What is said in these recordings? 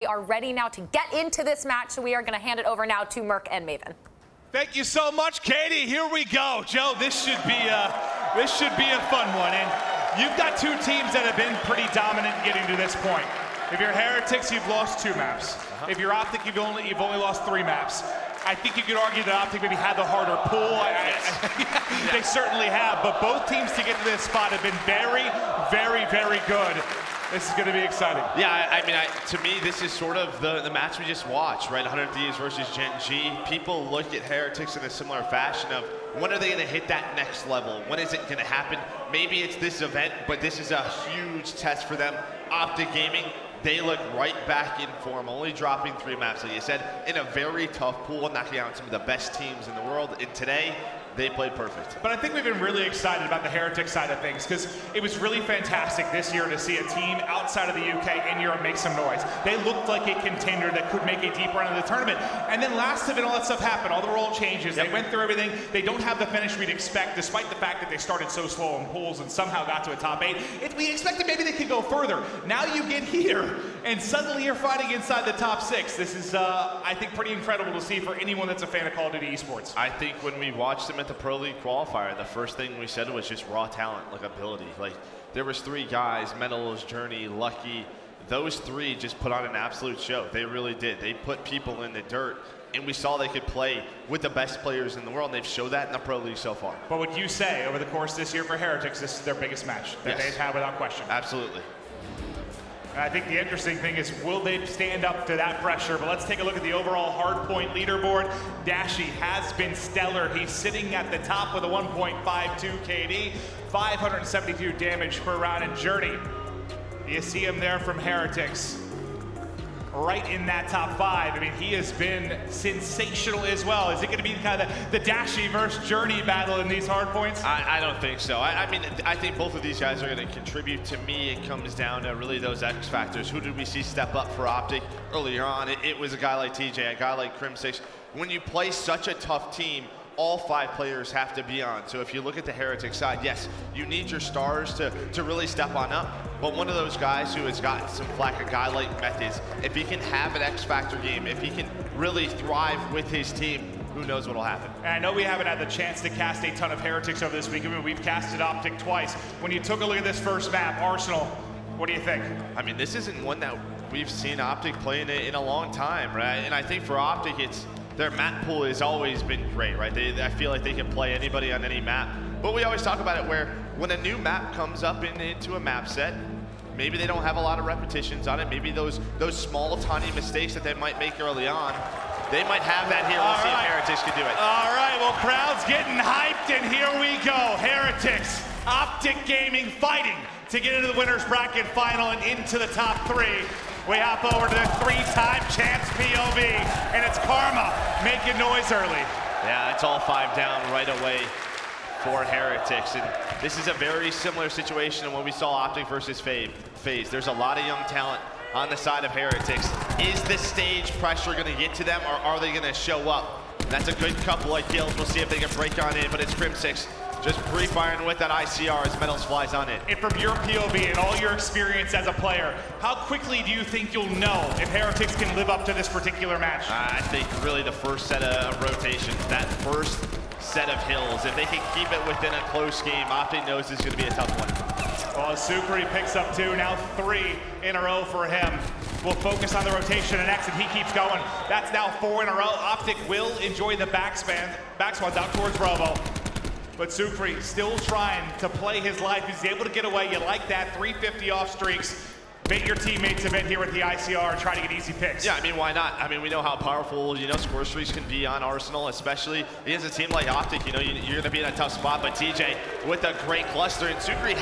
We are ready now to get into this match, so we are going to hand it over now to Merc and Maven. Thank you so much, Katie. Here we go. Joe, this should be a fun one. And you've got two teams that have been pretty dominant getting to this point. If you're Heretics, you've lost 2 maps. If you're Optic, you've only lost 3 maps. I think you could argue that Optic maybe had the harder pull. They certainly have, but both teams to get to this spot have been very, very, very good. This is going to be exciting. Yeah, I mean, to me, this is sort of the match we just watched, right? 100 Thieves versus Gen G. People look at Heretics in a similar fashion of when are they going to hit that next level? When is it going to happen? Maybe it's this event, but this is a huge test for them. Optic Gaming, they look right back in form, only dropping 3 maps, like you said, in a very tough pool, knocking out some of the best teams in the world. And today, they played perfect. But I think we've been really excited about the Heretics side of things because it was really fantastic this year to see a team outside of the UK in Europe make some noise. They looked like a contender that could make a deep run in the tournament. And then last event, all that stuff happened. All the role changes. They went through everything. They don't have the finish we'd expect, despite the fact that they started so slow in pools and somehow got to a top 8. We expected maybe they could go further. Now you get here, and suddenly you're fighting inside the top 6. This is, I think, pretty incredible to see for anyone that's a fan of Call of Duty esports. I think when we watched them at the Pro League qualifier, the first thing we said was just raw talent, like ability. Like, there was 3 guys, Mental's, Journey, Lucky. Those 3 just put on an absolute show. They really did. They put people in the dirt, and we saw they could play with the best players in the world, and they've showed that in the Pro League so far. But would you say, over the course this year for Heretics, this is their biggest match that they've had without question? Absolutely. I think the interesting thing is, will they stand up to that pressure? But let's take a look at the overall hardpoint leaderboard. Dashy has been stellar. He's sitting at the top with a 1.52 KD, 572 damage per round. And Journey, you see him there from Heretics, right in that top 5. I mean, he has been sensational as well. Is it going to be kind of the Dashy versus Journey battle in these hard points? I don't think so. I mean, I think both of these guys are going to contribute. To me, it comes down to really those X factors. Who did we see step up for Optic earlier on? It was a guy like TJ, a guy like Crim6. When you play such a tough team, all 5 players have to be on. So if you look at the Heretics side, yes, you need your stars to really step on up. But one of those guys who has gotten some flack, a guy like Methods, if he can have an X-Factor game, if he can really thrive with his team, who knows what'll happen. And I know we haven't had the chance to cast a ton of Heretics over this week. I mean, we've casted Optic twice. When you took a look at this first map, Arsenal, what do you think? I mean, this isn't one that we've seen Optic play in a long time, right? And I think for Optic, their map pool has always been great, right? I feel like they can play anybody on any map. But we always talk about it where when a new map comes up into a map set, maybe they don't have a lot of repetitions on it. Maybe those small, tiny mistakes that they might make early on, they might have that here. We'll see if Heretics can do it. All right, well, crowd's getting hyped, and here we go. Heretics, Optic Gaming fighting to get into the winner's bracket final and into the top 3. We hop over to the 3-time champs POV, and it's Karma making noise early. Yeah, it's all 5 down right away for Heretics. And this is a very similar situation to when we saw Optic versus FaZe. There's a lot of young talent on the side of Heretics. Is the stage pressure going to get to them, or are they going to show up? And that's a good couple of kills. We'll see if they can break on in, but it's Crim6 just pre-firing with that ICR as Metals flies on it. And from your POV and all your experience as a player, how quickly do you think you'll know if Heretics can live up to this particular match? I think really the first set of rotations, that first set of hills, if they can keep it within a close game, Optic knows it's going to be a tough one. Well, Sukri picks up 2, now 3 in a row for him. We'll focus on the rotation and X, and he keeps going. That's now 4 in a row. Optic will enjoy the backswans out towards Robo. But Sukri still trying to play his life. He's able to get away. You like that. 350 off streaks. Make your teammates event here with the ICR and try to get easy picks. Yeah, I mean, why not? I mean, we know how powerful, score streaks can be on Arsenal, especially against a team like Optic. You're going to be in a tough spot, but TJ with a great cluster. And Sukri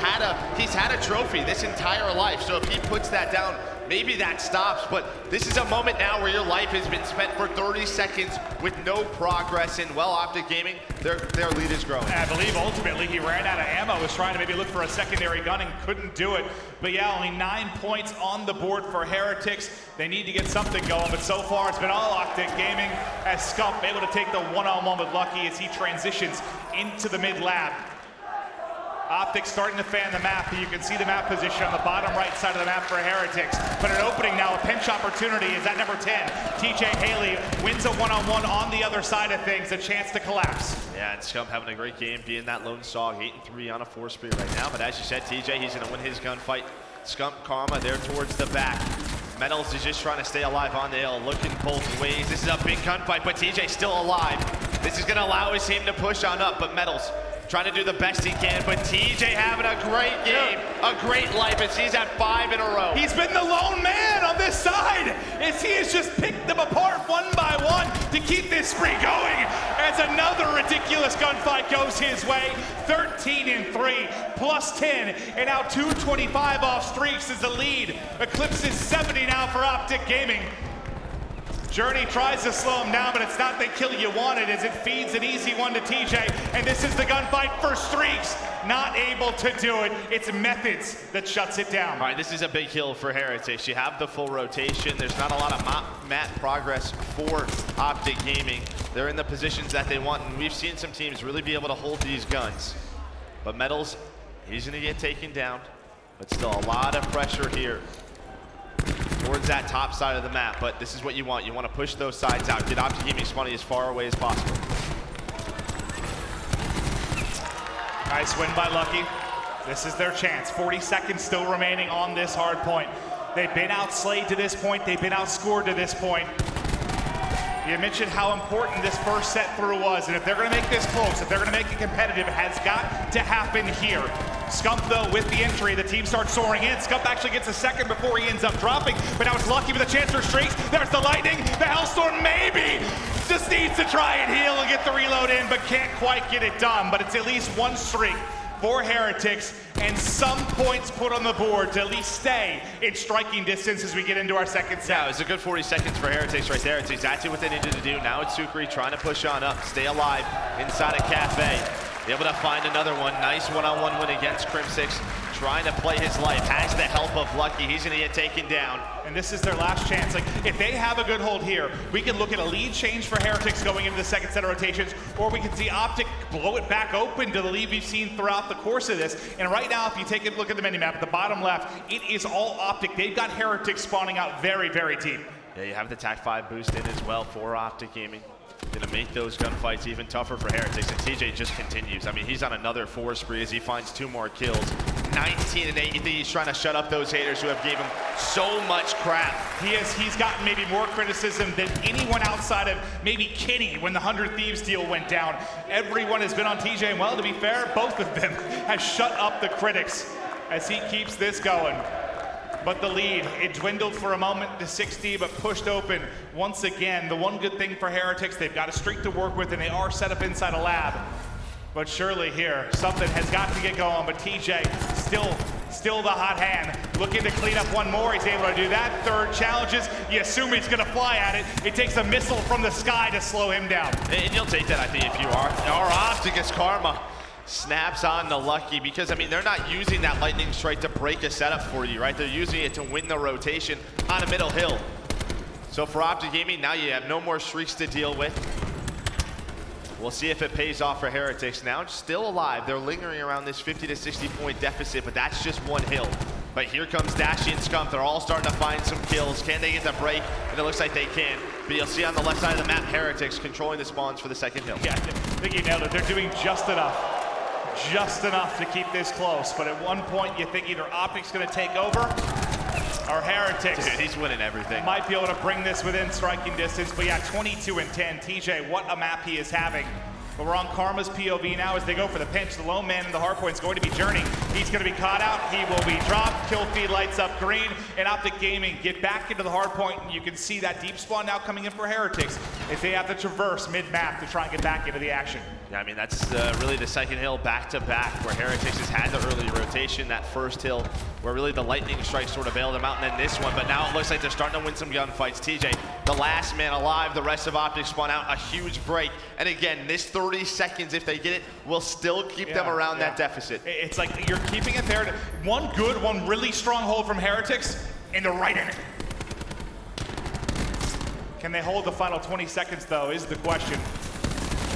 he's had a trophy this entire life. So if he puts that down, maybe that stops, but this is a moment now where your life has been spent for 30 seconds with no progress, and well, Optic Gaming, their lead is growing. I believe ultimately he ran out of ammo, was trying to maybe look for a secondary gun and couldn't do it. But yeah, only 9 points on the board for Heretics. They need to get something going, but so far it's been all Optic Gaming, as Scump able to take the one-on-one with Lucky as he transitions into the mid lab. Optic starting to fan the map, and you can see the map position on the bottom right side of the map for Heretics. But an opening now, a pinch opportunity is at number 10. TJ Haley wins a one-on-one on the other side of things, a chance to collapse. Yeah, and Scump having a great game, being that lone sog, 8-3 on a 4-speed right now. But as you said, TJ, he's gonna win his gunfight. Scump, Karma, there towards the back. Metals is just trying to stay alive on the hill, looking both ways. This is a big gunfight, but TJ's still alive. This is gonna allow his team to push on up, but Metals trying to do the best he can, but TJ having a great game, a great life, as he's at 5 in a row. He's been the lone man on this side, as he has just picked them apart one by one to keep this spree going, as another ridiculous gunfight goes his way. 13-3, plus 10, and now 225 off streaks as the lead eclipses 70 now for Optic Gaming. Journey tries to slow him down, but it's not the kill you wanted as it feeds an easy one to TJ. And this is the gunfight for streaks. Not able to do it. It's Methods that shuts it down. All right, this is a big kill for Heretics. You have the full rotation. There's not a lot of map progress for Optic Gaming. They're in the positions that they want, and we've seen some teams really be able to hold these guns. But Metals, he's gonna get taken down, but still a lot of pressure here towards that top side of the map, but this is what you want. You want to push those sides out. Get Optic Gaming's money as far away as possible. Nice win by Lucky. This is their chance. 40 seconds still remaining on this hard point. They've been outslayed to this point. They've been outscored to this point. You mentioned how important this first set through was, and if they're going to make this close, if they're going to make it competitive, it has got to happen here. Scump, though, with the entry, the team starts soaring in. Scump actually gets a second before he ends up dropping, but now it's Lucky with a chance for streaks. There's the lightning, the Hellstorm, maybe! Just needs to try and heal and get the reload in, but can't quite get it done. But it's at least one streak for Heretics, and some points put on the board to at least stay in striking distance as we get into our second set. Yeah, it was a good 40 seconds for Heretics right there. It's exactly what they needed to do. Now it's Sukri trying to push on up, stay alive inside a cafe. Able to find another one. Nice one-on-one win against Crim6. Trying to play his life. Has the help of Lucky. He's going to get taken down. And this is their last chance. Like, if they have a good hold here, we can look at a lead change for Heretics going into the second set of rotations, or we can see Optic blow it back open to the lead we've seen throughout the course of this. And right now, if you take a look at the minimap at the bottom left, it is all Optic. They've got Heretics spawning out very, very deep. Yeah, you have the TAC 5 boost in as well for Optic Gaming. Gonna make those gunfights even tougher for Heretics, and TJ just continues. I mean, he's on another 4 spree as he finds 2 more kills. 19-8, you think he's trying to shut up those haters who have gave him so much crap. He's gotten maybe more criticism than anyone outside of maybe Kenny when the 100 Thieves deal went down. Everyone has been on TJ, and well, to be fair, both of them have shut up the critics as he keeps this going. But the lead, it dwindled for a moment to 60, but pushed open once again. The one good thing for Heretics, they've got a streak to work with, and they are set up inside a lab. But surely here, something has got to get going, but TJ still the hot hand. Looking to clean up one more, he's able to do that. Third challenges, you assume he's gonna fly at it. It takes a missile from the sky to slow him down. And you'll take that, I think, if you are. Or Optic gets Karma. Snaps on the Lucky, because I mean they're not using that lightning strike to break a setup for you, right? They're using it to win the rotation on a middle hill. So for Optic Gaming, now you have no more streaks to deal with. We'll see if it pays off for Heretics. Now still alive, they're lingering around this 50 to 60 point deficit, but that's just one hill. But here comes Dashy and Scump. They're all starting to find some kills. Can they get the break? And it looks like they can. But you'll see on the left side of the map, Heretics controlling the spawns for the second hill. Yeah, I think you nailed it. They're doing just enough to keep this close. But at one point, you think either Optic's going to take over or Heretics. Dude, he's winning everything. Might be able to bring this within striking distance. But yeah, 22-10. TJ, what a map he is having. But we're on Karma's POV now as they go for the pinch. The lone man in the hard point is going to be Journey. He's going to be caught out. He will be dropped. Kill feed lights up green. And Optic Gaming get back into the hard point. And you can see that deep spawn now coming in for Heretics if they have to traverse mid-map to try and get back into the action. Yeah, I mean, that's really the second hill back-to-back where Heretics has had the early rotation. That first hill where really the lightning strike sort of bailed them out, and then this one. But now it looks like they're starting to win some gunfights. TJ, the last man alive. The rest of Optic spawn out a huge break. And again, this 30 seconds, if they get it, will still keep them around that deficit. It's like you're keeping it there. One good, one really strong hold from Heretics, and they're right in it. Can they hold the final 20 seconds, though, is the question.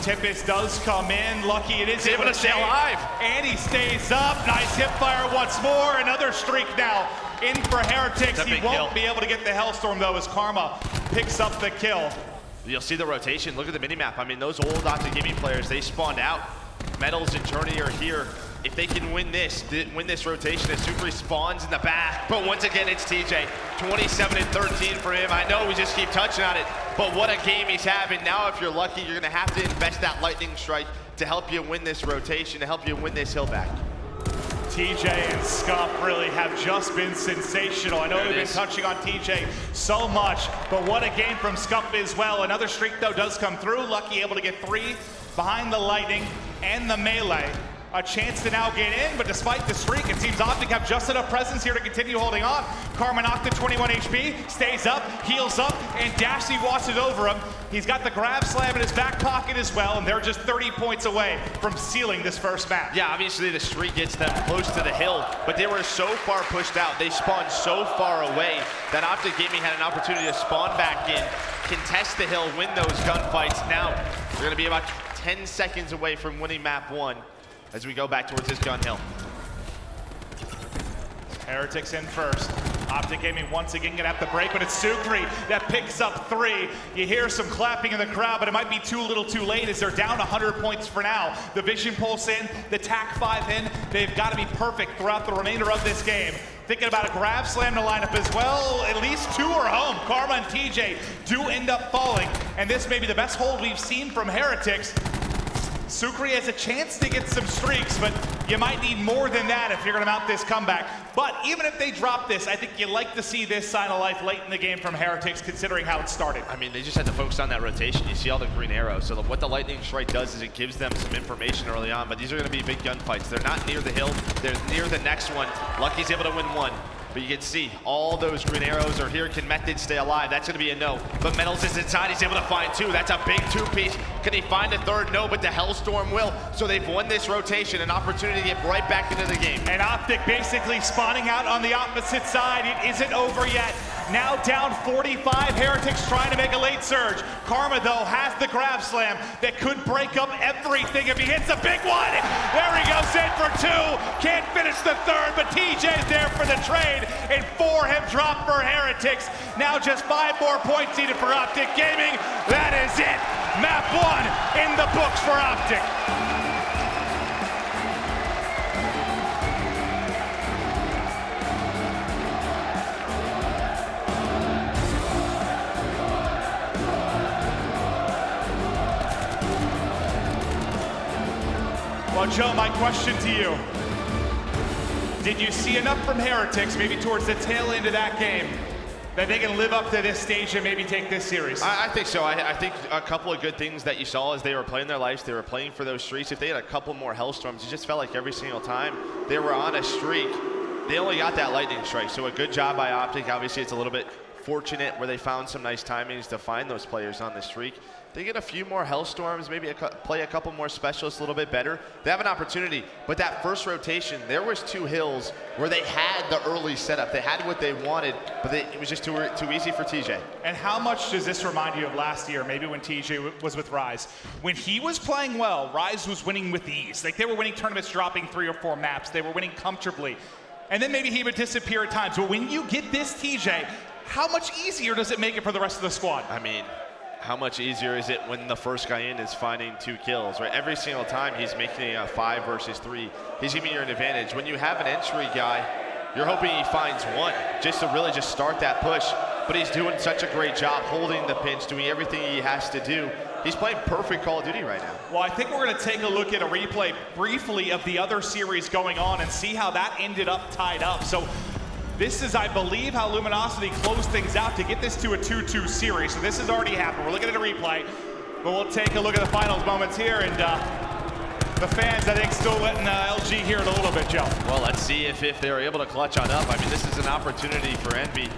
Tempest does come in. Lucky it is able to stay alive. And he stays up. Nice hip fire once more. Another streak now in for Heretics. He won't be able to get the Hellstorm though as Karma picks up the kill. You'll see the rotation. Look at the minimap. I mean, those old Optic Gaming players, they spawned out. Metals and Journey are here. If they can win this rotation, as Sucre spawns in the back. But once again, it's TJ. 27 and 13 for him. I know we just keep touching on it, but what a game he's having. Now, if you're lucky, you're gonna have to invest that lightning strike to help you win this rotation, to help you win this hill back. TJ and Scuff really have just been sensational. I know we've been touching on TJ so much, but what a game from Scuff as well. Another streak though does come through. Lucky able to get 3 behind the lightning and the melee. A chance to now get in, but despite the streak, it seems Optic have just enough presence here to continue holding on. Karma knocked at 21 HP, stays up, heals up, and Dashy watches over him. He's got the grab slam in his back pocket as well, and they're just 30 points away from sealing this first match. Yeah, obviously the streak gets them close to the hill, but they were so far pushed out, they spawned so far away that Optic Gaming had an opportunity to spawn back in, contest the hill, win those gunfights. Now, they're gonna be about 10 seconds away from winning map 1. As we go back towards this gun hill. Heretics in first. Optic Gaming once again gonna have to break, but it's Sucre that picks up 3. You hear some clapping in the crowd, but it might be too little too late as they're down 100 points for now. The Vision Pulse in, the TAC 5 in. They've got to be perfect throughout the remainder of this game. Thinking about a grab slam to line up as well. At least 2 are home. Karma and TJ do end up falling, and this may be the best hold we've seen from Heretics. Sucre has a chance to get some streaks, but you might need more than that if you're gonna mount this comeback. But even if they drop this, I think you like to see this sign of life late in the game from Heretics, considering how it started. I mean, they just had to focus on that rotation. You see all the green arrows. So what the lightning strike does is it gives them some information early on, but these are gonna be big gunfights. They're not near the hill, they're near the next one. Lucky's able to win 1. But you can see all those green arrows are here. Can Method stay alive? That's gonna be a no. But Metals is inside, he's able to find 2. That's a big 2-piece. Can he find a 3rd? No, but the Hellstorm will. So they've won this rotation, an opportunity to get right back into the game. And Optic basically spawning out on the opposite side. It isn't over yet. Now down 45, Heretics trying to make a late surge. Karma, though, has the grab slam that could break up everything if he hits a big one. There he goes in for 2. Can't finish the 3rd, but TJ's there for the trade, and 4 have dropped for Heretics. Now just 5 more points needed for Optic Gaming. That is it. Map 1 in the books for Optic. Well, Joe, my question to you. Did you see enough from Heretics, maybe towards the tail end of that game, that they can live up to this stage and maybe take this series? I think so. I think a couple of good things that you saw as they were playing their lives, they were playing for those streaks. If they had a couple more Hellstorms, it just felt like every single time they were on a streak, they only got that lightning strike. So a good job by Optic. Obviously, it's a little bit fortunate where they found some nice timings to find those players on the streak. They get a few more Hellstorms, maybe play a couple more specialists a little bit better. They have an opportunity, but that first rotation, there was 2 hills where they had the early setup. They had what they wanted, but it was just too easy for TJ. And how much does this remind you of last year, maybe when TJ was with Rise? When he was playing well, Rise was winning with ease. Like, they were winning tournaments, dropping 3 or 4 maps. They were winning comfortably. And then maybe he would disappear at times. But when you get this TJ, how much easier does it make it for the rest of the squad? I mean, how much easier is it when the first guy in is finding 2 kills, right? Every single time he's making a 5 versus 3, he's giving you an advantage. When you have an entry guy, you're hoping he finds 1 just to really just start that push. But he's doing such a great job holding the pinch, doing everything he has to do. He's playing perfect Call of Duty right now. Well, I think we're going to take a look at a replay briefly of the other series going on and see how that ended up tied up. So this is, I believe, how Luminosity closed things out to get this to a 2-2 series. So this has already happened. We're looking at a replay, but we'll take a look at the finals moments here. And the fans, I think, still letting LG hear it a little bit, Joe. Well, let's see if they were able to clutch on up. I mean, this is an opportunity for Envy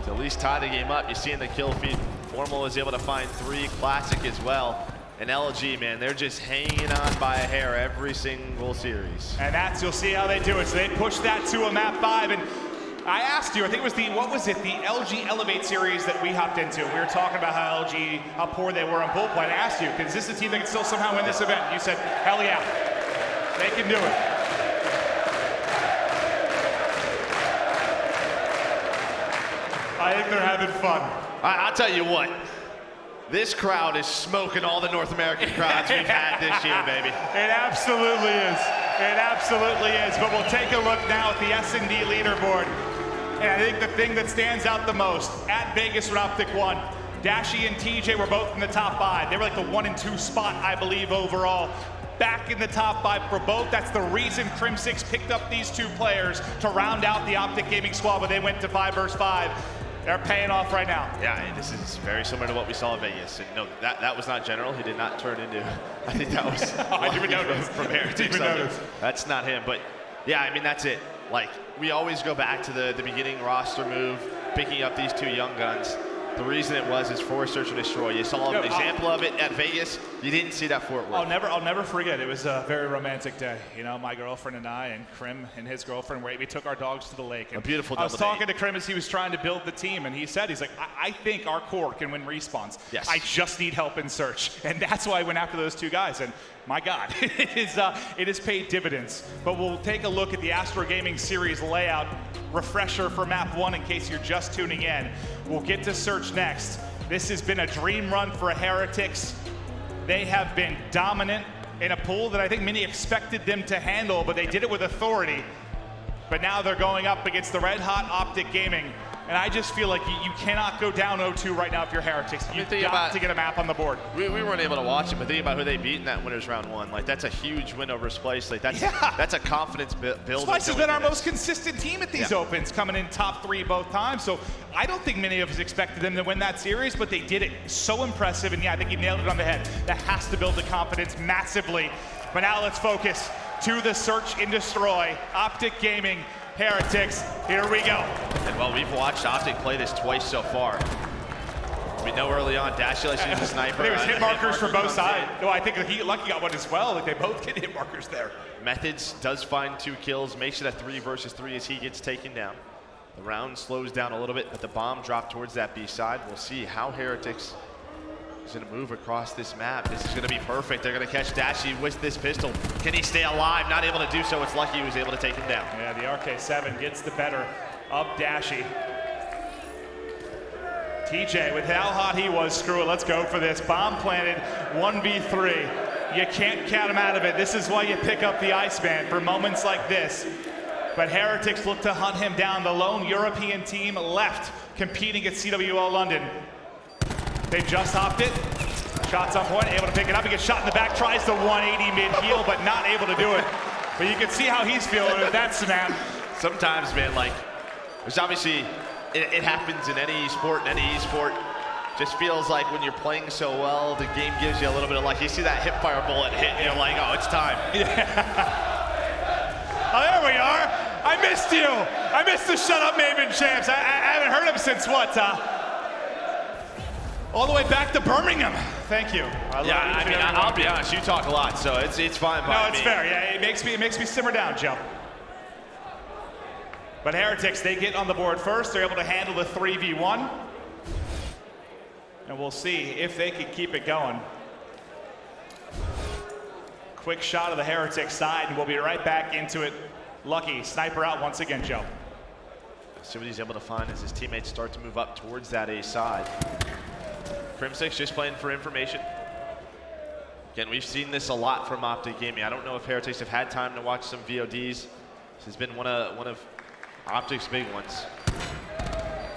to at least tie the game up. You see in the kill feed, Formal is able to find 3, Classic as well. And LG, man, they're just hanging on by a hair every single series. And you'll see how they do it. So they push that to a map 5, and I asked you, I think it was the LG Elevate series that we hopped into. We were talking about how LG, how poor they were on bull play. I asked you, is this a team that can still somehow win this event? You said, hell yeah, they can do it. I think they're having fun. I'll tell you what, this crowd is smoking all the North American crowds we've had this year, baby. It absolutely is. It absolutely is. But we'll take a look now at the S&D leaderboard. And I think the thing that stands out the most, at Vegas when Optic won, Dashi and TJ were both in the top 5. They were like the 1 and 2 spot, I believe, overall. Back in the top 5 for both. That's the reason Crim6 picked up these 2 players to round out the Optic Gaming squad when they went to 5 versus 5. They're paying off right now. Yeah, this is very similar to what we saw in Vegas. And no, that was not General. He did not turn into, I think that was I didn't even notice. From Heretics. That's not him. But yeah, I mean, that's it. Like, we always go back to the beginning roster move, picking up these 2 young guns. The reason it was is for Search and Destroy. You saw an example of it at Vegas. You didn't see that Fort Worth. I'll never forget. It was a very romantic day. You know, my girlfriend and I and Krim and his girlfriend, we took our dogs to the lake. And a beautiful I was talking to Krim as he was trying to build the team, and he's like, I think our core can win respawns. Yes. I just need help in Search. And that's why I went after those 2 guys. And my God, it has paid dividends. But we'll take a look at the Astro Gaming Series layout. Refresher for map 1 in case you're just tuning in. We'll get to Search next. This has been a dream run for Heretics. They have been dominant in a pool that I think many expected them to handle, but they did it with authority. But now they're going up against the red-hot Optic Gaming. And I just feel like you cannot go down 0-2 right now if you're Heretics. You've got to get a map on the board. We weren't able to watch it, but think about who they beat in that winners round 1. Like, that's a huge win over Splice. Like, that's a confidence build. Splice has been our most consistent team at these opens, coming in top 3 both times. So I don't think many of us expected them to win that series, but they did it. So impressive, and yeah, I think he nailed it on the head. That has to build the confidence massively. But now let's focus to the Search and Destroy. Optic Gaming, Heretics, here we go. And well, we've watched Optic play this twice so far. We know early on, Dashi likes to use a sniper. There was hit markers for both sides. No, I think Lucky got one as well. Like, they both get hit markers there. Methods does find 2 kills, makes it a 3 versus 3 as he gets taken down. The round slows down a little bit, but the bomb dropped towards that B side. We'll see how Heretics is going to move across this map. This is going to be perfect. They're going to catch Dashi with this pistol. Can he stay alive? Not able to do so. It's Lucky he was able to take him down. Yeah, the RK7 gets the better of Dashi. TJ, with how hot he was, screw it, let's go for this. Bomb planted, 1v3. You can't count him out of it. This is why you pick up the Iceman for moments like this. But Heretics look to hunt him down. The lone European team left competing at CWL London. They just hopped it. Shots on point, able to pick it up. He gets shot in the back, tries the 180 mid-heel, but not able to do it. But you can see how he's feeling with that snap. Sometimes, man, like, there's obviously, it happens in any sport, in any e-sport. Just feels like when you're playing so well, the game gives you a little bit of, like, you see that hip fire bullet hit, and you're like, oh, it's time. Yeah. Oh, there we are. I missed you. I missed the Shut Up Maven champs. I haven't heard him since what? All the way back to Birmingham. Thank you. Yeah, I mean, I'll be honest. You talk a lot, so it's fine. No, it's fair. Yeah, it makes me simmer down, Joe. But Heretics, they get on the board first. They're able to handle the 3v1, and we'll see if they can keep it going. Quick shot of the Heretics side, and we'll be right back into it. Lucky, sniper out once again, Joe. See what he's able to find as his teammates start to move up towards that A side. Crim6 just playing for information. Again, we've seen this a lot from Optic Gaming. I don't know if Heretics have had time to watch some VODs. This has been one of Optic's big ones.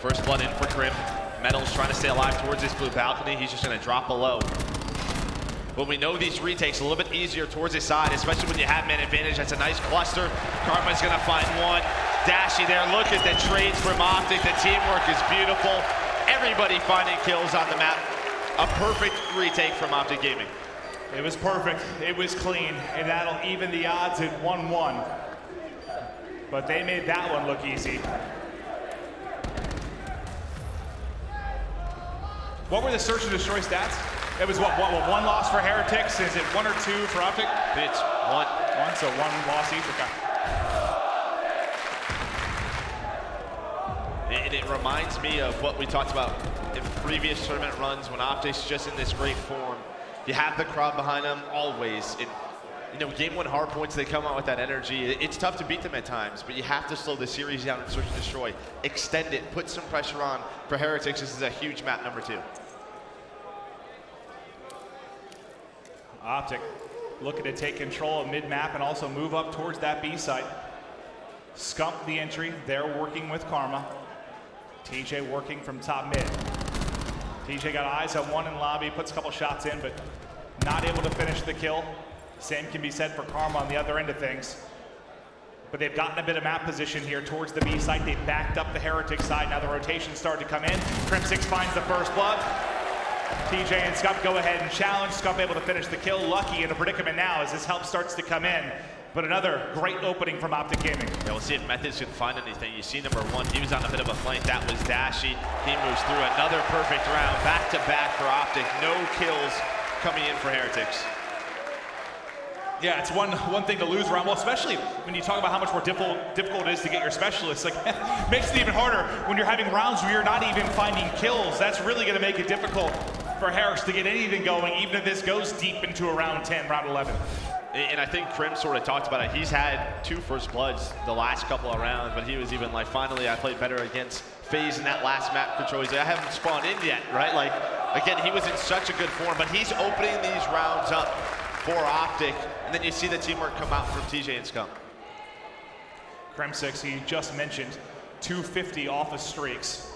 First blood in for Krim. Metal's trying to stay alive towards this blue balcony. He's just going to drop below. But we know these retakes a little bit easier towards his side, especially when you have man advantage. That's a nice cluster. Karma's going to find one. Dashi there. Look at the trades from Optic. The teamwork is beautiful. Everybody finding kills on the map. A perfect retake from Optic Gaming. It was perfect. It was clean. And that'll even the odds at 1-1. But they made that one look easy. What were the search and destroy stats? It was what, one loss for Heretics? Is it 1 or 2 for Optic? It's one. So 1 loss each. Okay. it reminds me of what we talked about in previous tournament runs when Optic's just in this great form. You have the crowd behind them always. Game 1 hard points, they come out with that energy. It's tough to beat them at times, but you have to slow the series down and search and destroy. Extend it, put some pressure on. For Heretics, this is a huge map number 2. Optic looking to take control of mid-map and also move up towards that B site. Scump the entry, they're working with Karma. TJ working from top mid. TJ got eyes on one in lobby, puts a couple shots in, but not able to finish the kill. Same can be said for Karma on the other end of things. But they've gotten a bit of map position here towards the B site. They've backed up the Heretics side. Now the rotation started to come in. Crim6 finds the first blood. TJ and Scump go ahead and challenge. Scump able to finish the kill. Lucky in a predicament now as his help starts to come in. But another great opening from Optic Gaming. Yeah, we'll see if Methods can find anything. You see number 1, he was on a bit of a flank. That was Dashy. He moves through another perfect round, back to back for Optic. No kills coming in for Heretics. Yeah, it's one thing to lose round, well, especially when you talk about how much more difficult it is to get your specialists. Like, makes it even harder when you're having rounds where you're not even finding kills. That's really going to make it difficult for Harris to get anything going, even if this goes deep into a round 10, round 11. And I think Krim sort of talked about it. He's had 2 first bloods the last couple of rounds, but he was even like, finally, I played better against FaZe in that last map control. He's like, I haven't spawned in yet, right? Like, again, he was in such a good form, but he's opening these rounds up for Optic, and then you see the teamwork come out from TJ and Scump. Crim6, he just mentioned, 250 off of streaks.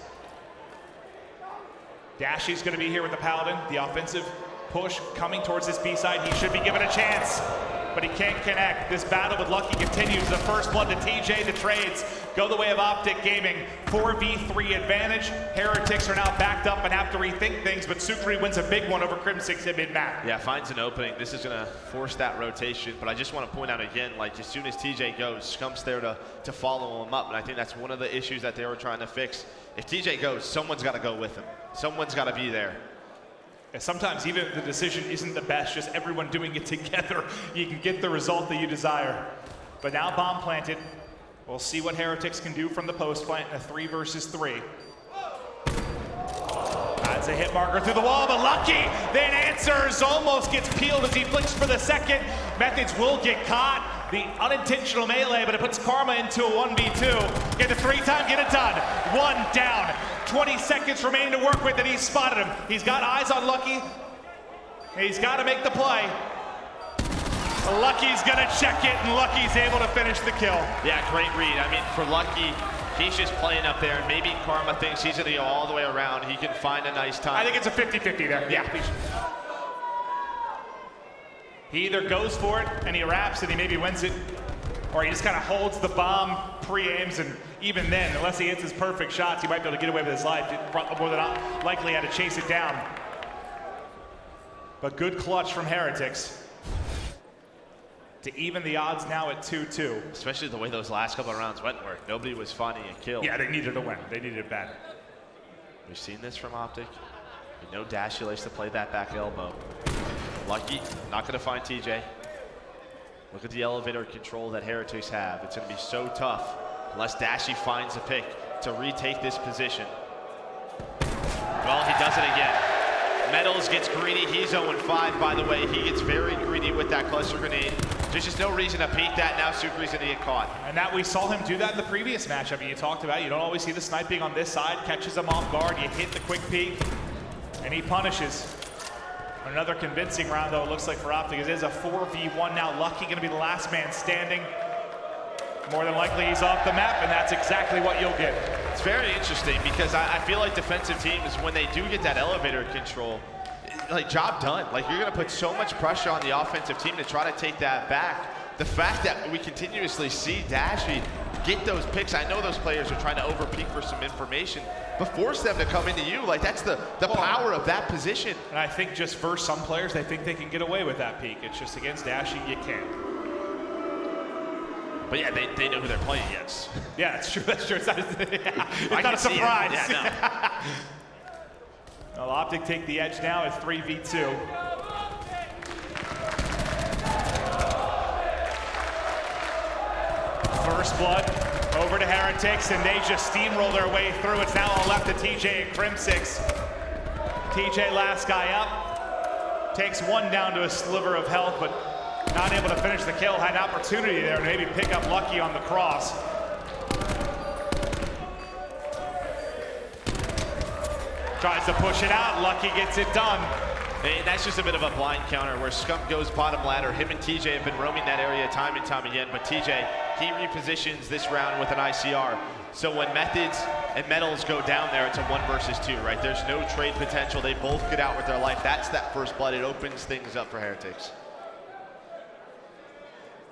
Dashy's going to be here with the Paladin. The offensive push coming towards this B side. He should be given a chance, but he can't connect. This battle with Lucky continues. The first blood to TJ. The trades go the way of Optic Gaming. 4v3 advantage. Heretics are now backed up and have to rethink things, but Sukri wins a big one over Crim6 at mid-map. Yeah, finds an opening. This is going to force that rotation, but I just want to point out again, like, as soon as TJ goes, Scump's there to follow him up, and I think that's one of the issues that they were trying to fix. If TJ goes, someone's got to go with him. Someone's got to be there. And sometimes even if the decision isn't the best, just everyone doing it together, you can get the result that you desire. But now bomb planted. We'll see what Heretics can do from the post plant in a 3 versus 3. That's a hit marker through the wall, but Lucky then answers, almost gets peeled as he flicks for the second. Methods will get caught. The unintentional melee, but it puts Karma into a 1v2. Get the 3-time, get it done. 1 down. 20 seconds remaining to work with, and he's spotted him. He's got eyes on Lucky. He's got to make the play. Lucky's gonna check it, and Lucky's able to finish the kill. Yeah, great read. I mean, for Lucky, he's just playing up there, and maybe Karma thinks he's gonna go all the way around. He can find a nice time. I think it's a 50-50 there. Yeah. He either goes for it, and he wraps, and he maybe wins it, or he just kind of holds the bomb, pre-aims, and even then, unless he hits his perfect shots, he might be able to get away with his life. More than not likely had to chase it down. But good clutch from Heretics to even the odds now at 2-2. Especially the way those last couple of rounds went, where nobody was finding a kill. Yeah, they needed a win. They needed it bad. We've seen this from Optic. We know Dashy likes to play that back elbow. Lucky, not going to find TJ. Look at the elevator control that Heretics have. It's going to be so tough unless Dashy finds a pick to retake this position. Well, he does it again. Metals gets greedy. He's 0-5, by the way. He gets very greedy with that cluster grenade. There's just no reason to peek that. Now Sukri's going to get caught. And that we saw him do that in the previous matchup. You talked about, you don't always see the sniping on this side. Catches him off guard. You hit the quick peek, and he punishes. Another convincing round, though, it looks like for Optic. It is a 4v1 now. Lucky going to be the last man standing. More than likely he's off the map, and that's exactly what you'll get. It's very interesting because I feel like defensive teams, when they do get that elevator control, like, job done. Like, you're going to put so much pressure on the offensive team to try to take that back. The fact that we continuously see Dashy get those picks, I know those players are trying to over-peek for some information, but force them to come into you. Like, that's the power of that position. And I think just for some players, they think they can get away with that peek. It's just against Dashy, you can't. But yeah, they know who they're playing against. Yeah, it's true. That's true. It's not, it's not a surprise. Yeah, no. Well, Optic take the edge now at 3v2. First blood Over to Heretics, and they just steamroll their way through. It's now all left to TJ and Crimsix. TJ, last guy up, takes one down to a sliver of health, but not able to finish the kill. Had an opportunity there to maybe pick up Lucky on the cross. Tries to push it out, Lucky gets it done. And that's just a bit of a blind counter where Scump goes bottom ladder. Him and TJ have been roaming that area time and time again, but TJ, he repositions this round with an ICR. So when Methods and Metals go down there, it's a 1 versus 2, right? There's no trade potential. They both get out with their life. That's that first blood. It opens things up for Heretics.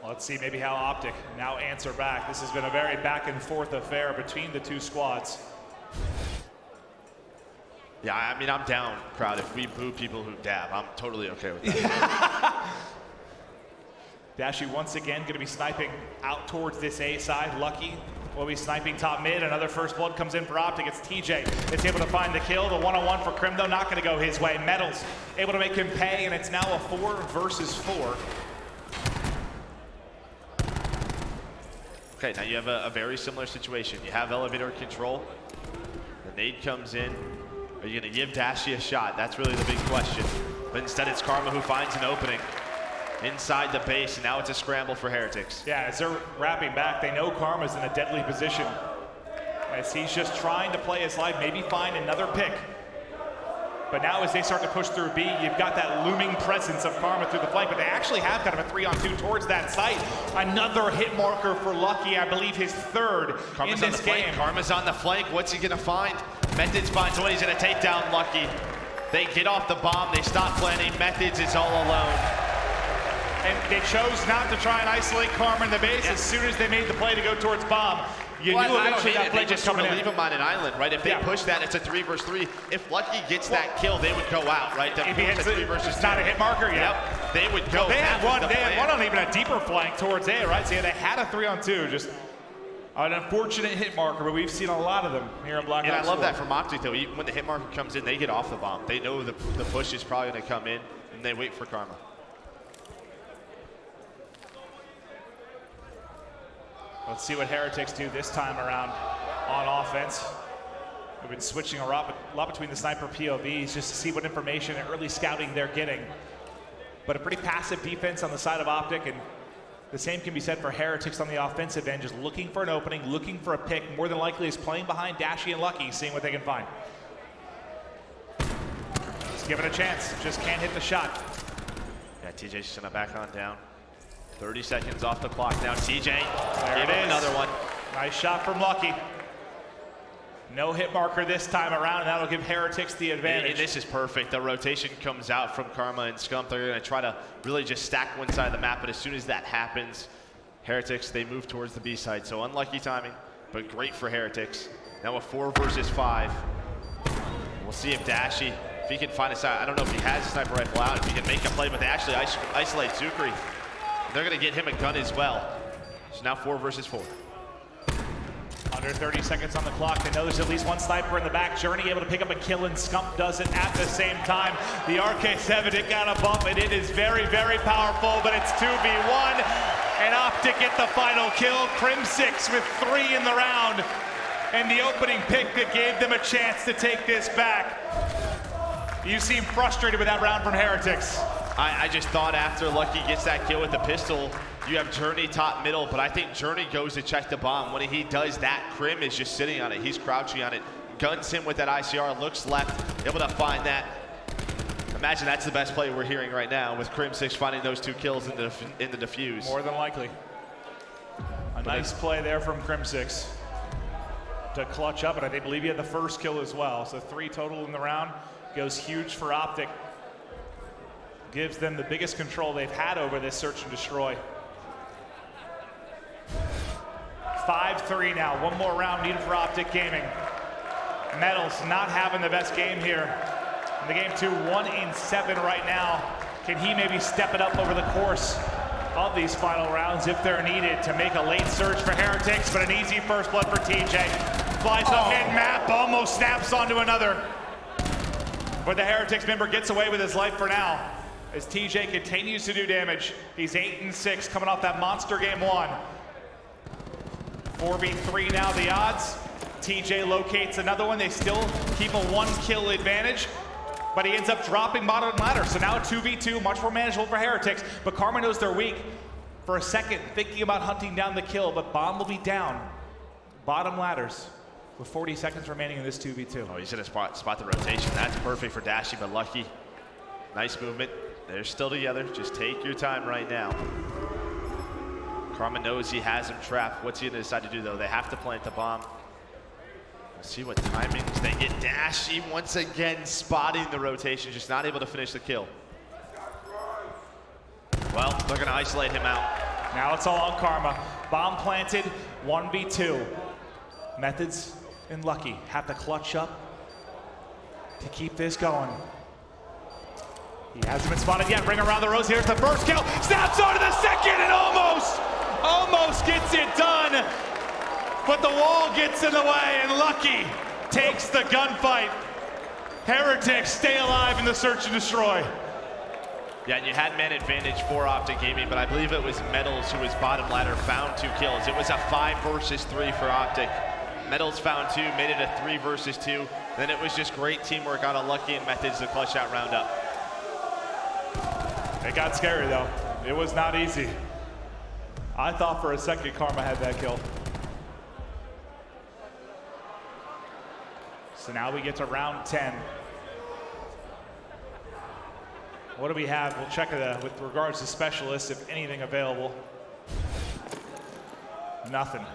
Well, let's see maybe how Optic now answer back. This has been a very back and forth affair between the two squads. Yeah, I mean, I'm down, crowd. If we boo people who dab, I'm totally okay with that. Dashy once again going to be sniping out towards this A side. Lucky will be sniping top mid. Another first blood comes in for Optic. It's TJ. It's able to find the kill. The one-on-one for Crim, though, not going to go his way. Metals able to make him pay, and it's now a 4 versus 4. Okay, now you have a very similar situation. You have elevator control. The nade comes in. Are you going to give Dashy a shot? That's really the big question. But instead, it's Karma who finds an opening inside the base, and now it's a scramble for Heretics. Yeah, as they're wrapping back, they know Karma's in a deadly position. As he's just trying to play his life, maybe find another pick. But now as they start to push through B, you've got that looming presence of Karma through the flank, but they actually have kind of a 3-on-2 towards that site. Another hit marker for Lucky, I believe his third Karma's in on this the game. flank. Karma's on the flank. What's he gonna find? Methods finds one. He's gonna take down Lucky. They get off the bomb. They stop planning. Methods is all alone. And they chose not to try and isolate Karma in the base. As soon as they made the play to go towards bomb. You knew eventually that play they just coming sort of in. leave him on an island, right? If they push that, it's a 3 versus 3. If Lucky gets that kill, they would go out, right? If he hits it, it's not a hit marker, Yep, they would go. They had one on even a deeper flank towards A, right? So yeah, they had a 3-on-2, just an unfortunate hit marker, but we've seen a lot of them here in Black Ops 4. And I love that from Optic, though. Even when the hit marker comes in, they get off the bomb. They know the push is probably going to come in, and they wait for Karma. Let's see what Heretics do this time around on offense. We've been switching a lot between the sniper POVs just to see what information and early scouting they're getting. But a pretty passive defense on the side of Optic, and the same can be said for Heretics on the offensive end, just looking for an opening, looking for a pick. More than likely is playing behind Dashy and Lucky, seeing what they can find. Just give it a chance, just can't hit the shot. Yeah, TJ's just gonna back on down. 30 seconds off the clock now. TJ, there it is. Another one. Nice shot from Lucky. No hit marker this time around, and that'll give Heretics the advantage. And this is perfect. The rotation comes out from Karma and Scump. They're going to try to really just stack one side of the map, but as soon as that happens, Heretics, they move towards the B side. So unlucky timing, but great for Heretics. Now a 4 versus 5. We'll see if Dashy, if he can find a side. I don't know if he has a sniper rifle out, if he can make a play, but they actually isolate Zukri. They're going to get him a gun as well. So now 4 versus 4. Under 30 seconds on the clock. They know there's at least one sniper in the back. Journey able to pick up a kill, and Scump does it at the same time. The RK7, it got a bump, and it is very, very powerful, but it's 2v1. And Optic get the final kill. Crim6 with 3 in the round. And the opening pick that gave them a chance to take this back. You seem frustrated with that round from Heretics. I just thought after Lucky gets that kill with the pistol, you have Journey top middle, but I think Journey goes to check the bomb. When he does that, Crim is just sitting on it. He's crouching on it, guns him with that ICR, looks left, able to find that. Imagine that's the best play we're hearing right now with Crim6 finding those 2 kills in the defuse. More than likely. A nice play there from Crim6 to clutch up, and I believe he had the first kill as well. So 3 total in the round. Goes huge for Optic. Gives them the biggest control they've had over this search and destroy. 5-3 now, one more round needed for Optic Gaming. Metals not having the best game here. In the game 2, 1-7 right now. Can he maybe step it up over the course of these final rounds if they're needed to make a late surge for Heretics, but an easy first blood for TJ. Flies up mid-map, almost snaps onto another. But the Heretics member gets away with his life for now, as TJ continues to do damage. He's 8-6 coming off that monster game 1. 4v3 now the odds. TJ locates another one. They still keep a 1-kill advantage, but he ends up dropping bottom ladder. So now 2v2, much more manageable for Heretics, but Karma knows they're weak. For a second, thinking about hunting down the kill, but Bomb will be down. Bottom ladders with 40 seconds remaining in this 2v2. Oh, he's gonna spot the rotation. That's perfect for Dashy, but Lucky. Nice movement. They're still together. Just take your time right now. Karma knows he has him trapped. What's he gonna decide to do though? They have to plant the bomb. Let's see what timings they get. Dashy once again spotting the rotation, just not able to finish the kill. Well, they're gonna isolate him out. Now it's all on Karma. Bomb planted, 1v2. Methods and Lucky have to clutch up to keep this going. He hasn't been spotted yet. Ring around the rose. Here's the first kill. Snaps onto the second and almost gets it done. But the wall gets in the way and Lucky takes the gunfight. Heretics stay alive in the search and destroy. Yeah, and you had man advantage for Optic Gaming, but I believe it was Metals who was bottom ladder, found 2 kills. It was a 5 versus 3 for Optic. Metals found 2, made it a 3 versus 2. Then it was just great teamwork out of Lucky and Methods to clutch that round up. It got scary though. It was not easy. I thought for a second Karma had that kill. So now we get to round 10. What do we have? We'll check with regards to specialists, if anything available. Nothing.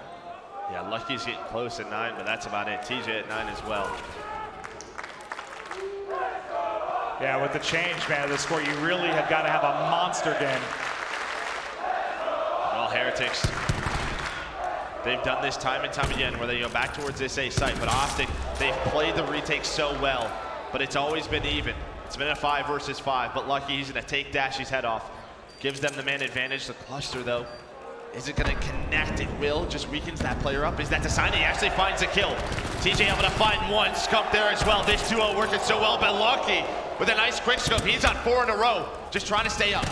Yeah, Lucky's getting close at 9, but that's about it. TJ at 9 as well. Yeah, with the change, man, of the score, you really have got to have a monster game. Well, Heretics, they've done this time and time again where they go back towards this A site, but Optic, they've played the retake so well, but it's always been even. It's been a 5 versus 5, but Lucky, he's gonna take Dashy's head off. Gives them the man advantage. The cluster though, is it gonna connect? It will, just weakens that player up. Is that the sign? He actually finds a kill. TJ able to find one, Scump there as well. This duo working so well, but Lucky with a nice quick scope. He's on 4 in a row, just trying to stay up.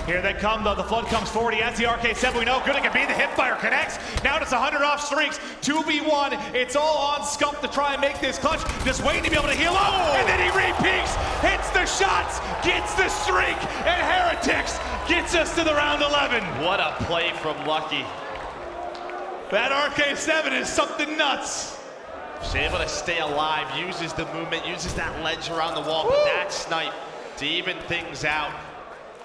Here they come though, the flood comes forward. He has the RK7, we know good it can be. The hipfire connects. Now it's 100 off streaks, 2v1. It's all on Scump to try and make this clutch. Just waiting to be able to heal up, and then he re-peaks, hits the shots, gets the streak, and Heretics gets us to the round 11. What a play from Lucky. That RK7 is something nuts. She's able to stay alive, uses the movement, uses that ledge around the wall, but that snipe to even things out.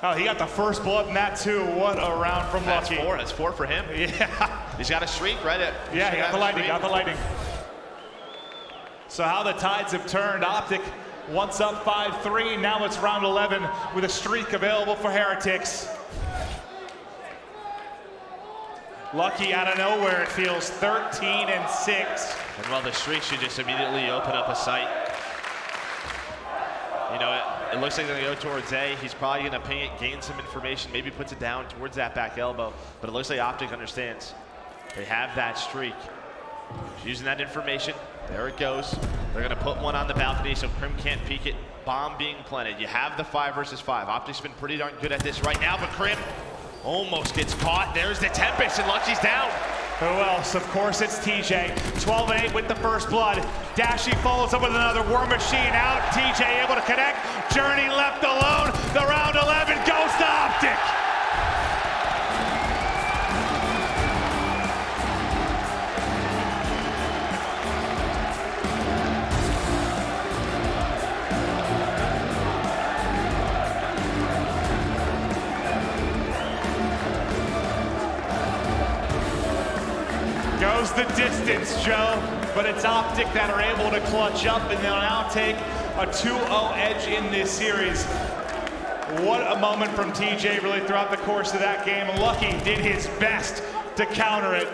Oh, he got the first blood in that too. What a round from Lucky. That's 4 for him. Yeah. He's got a streak, right? Yeah, he got the lightning, So how the tides have turned. Optic once up 5-3. Now it's round 11 with a streak available for Heretics. Lucky out of nowhere, it feels 13-6. And well, the streak should just immediately open up a sight. You know, it looks like they're gonna go towards A. He's probably gonna ping it, gain some information, maybe puts it down towards that back elbow. But it looks like Optic understands. They have that streak. He's using that information. There it goes. They're gonna put one on the balcony so Crim can't peek it. Bomb being planted. You have the 5 versus 5. Optic's been pretty darn good at this right now, but Crim almost gets caught. There's the Tempest, and Lucky's down. Who else? Of course, it's TJ. 12-8 with the first blood. Dashy follows up with another War Machine out. TJ able to connect. Journey left alone. The round 11 goes to Optic. Goes the distance, Joe, but it's Optic that are able to clutch up and they'll now take a 2-0 edge in this series. What a moment from TJ really throughout the course of that game. Lucky did his best to counter it,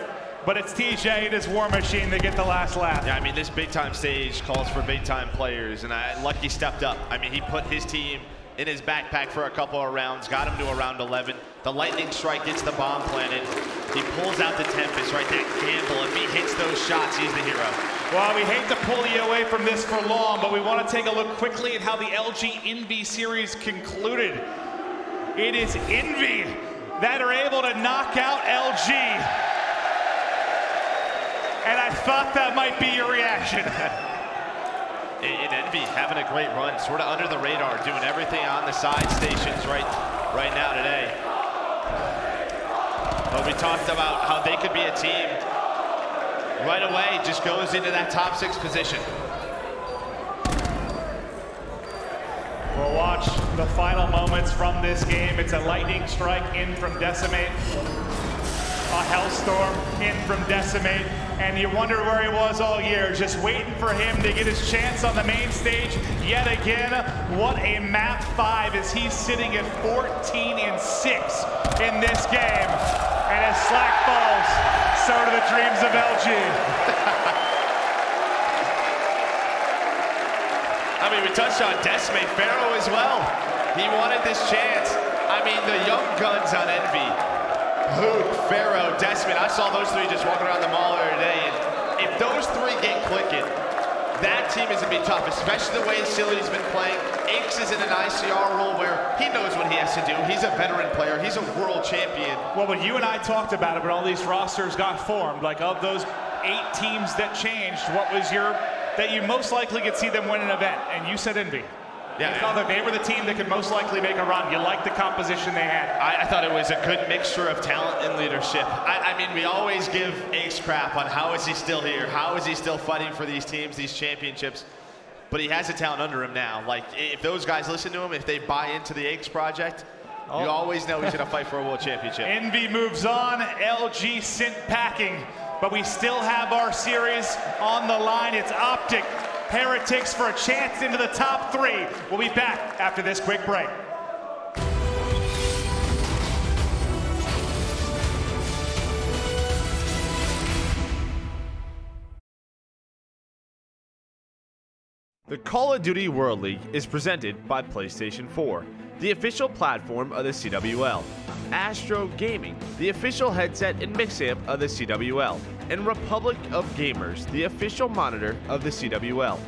but it's TJ and his War Machine that get the last laugh. Yeah, I mean, this big time stage calls for big time players, and Lucky stepped up. I mean, he put his team in his backpack for a couple of rounds, got him to a round 11. The lightning strike gets the bomb planted. He pulls out the Tempest, right? That gamble. If he hits those shots, he's the hero. Well, we hate to pull you away from this for long, but we want to take a look quickly at how the LG Envy series concluded. It is Envy that are able to knock out LG. and I thought that might be your reaction. In Envy, having a great run, sort of under the radar, doing everything on the side stations right now today. But we talked about how they could be a team right away, just goes into that top 6 position. We'll watch the final moments from this game. It's a lightning strike in from Decimate, a hellstorm in from Decimate, and you wonder where he was all year, just waiting for him to get his chance on the main stage yet again. What a map 5 as he's sitting at 14-6 in this game. And as slack falls, so do the dreams of LG. I mean, we touched on Decimate, Pharaoh as well. He wanted this chance. I mean, the young guns on Envy, Luke, Pharaoh, Decimate. I saw those 3 just walking around the mall the other day, and if those 3 get clicking, that team is going to be tough, especially the way Silly's been playing. Inks is in an ICR role where he knows what he has to do. He's a veteran player. He's a world champion. Well, when you and I talked about it, when all these rosters got formed, like of those 8 teams that changed, what was that you most likely could see them win an event? And you said Envy. Yeah, you thought that they were the team that could most likely make a run. You liked the composition they had. I thought it was a good mixture of talent and leadership. I mean, we always give Ace crap on how is he still here? How is he still fighting for these teams, these championships? But he has a talent under him now. Like, if those guys listen to him, if they buy into the Ace project, you always know he's going to fight for a world championship. Envy moves on, LG sent packing, but we still have our series on the line. It's Optic, Heretics for a chance into the top 3. We'll be back after this quick break. The Call of Duty World League is presented by PlayStation 4, the official platform of the CWL, Astro Gaming, the official headset and mix amp of the CWL, and Republic of Gamers, the official monitor of the CWL.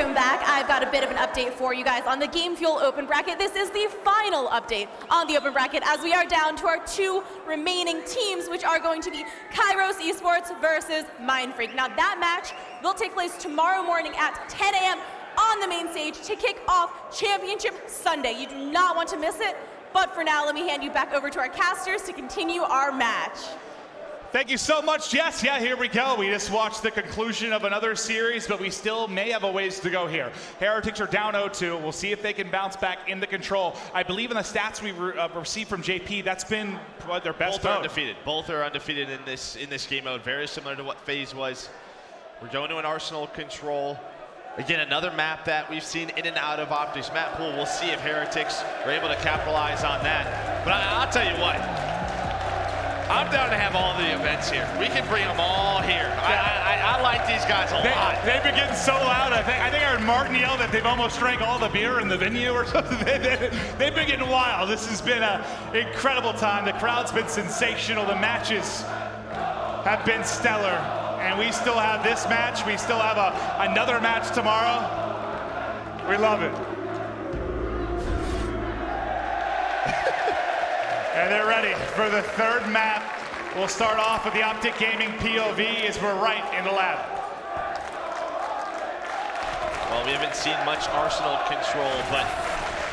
welcome back. I've got a bit of an update for you guys on the Game Fuel Open Bracket. This is the final update on the Open Bracket as we are down to our 2 remaining teams, which are going to be Kairos Esports versus Mindfreak. Now that match will take place tomorrow morning at 10 a.m. on the main stage to kick off Championship Sunday. You do not want to miss it, but for now, let me hand you back over to our casters to continue our match. Thank you so much, Jess. Yeah, here we go. We just watched the conclusion of another series, but we still may have a ways to go here. Heretics are down 0-2. We'll see if they can bounce back into control. I believe in the stats we received from JP, that's been their best Both are mode. undefeated. Both are undefeated in this game mode. Very similar to what FaZe was. We're going to an Arsenal control. Again, another map that we've seen in and out of Optic's map pool. We'll see if Heretics are able to capitalize on that. But I'll tell you what. I'm down to have all the events here. We can bring them all here. I like these guys a lot. They've been getting so loud. I think I heard Martin yell that they've almost drank all the beer in the venue or something. They've been getting wild. This has been an incredible time. The crowd's been sensational. The matches have been stellar. And we still have this match. We still have another match tomorrow. We love it. And they're ready for the third map. We'll start off with the Optic Gaming POV as we're right in the lab. Well, we haven't seen much Arsenal control, but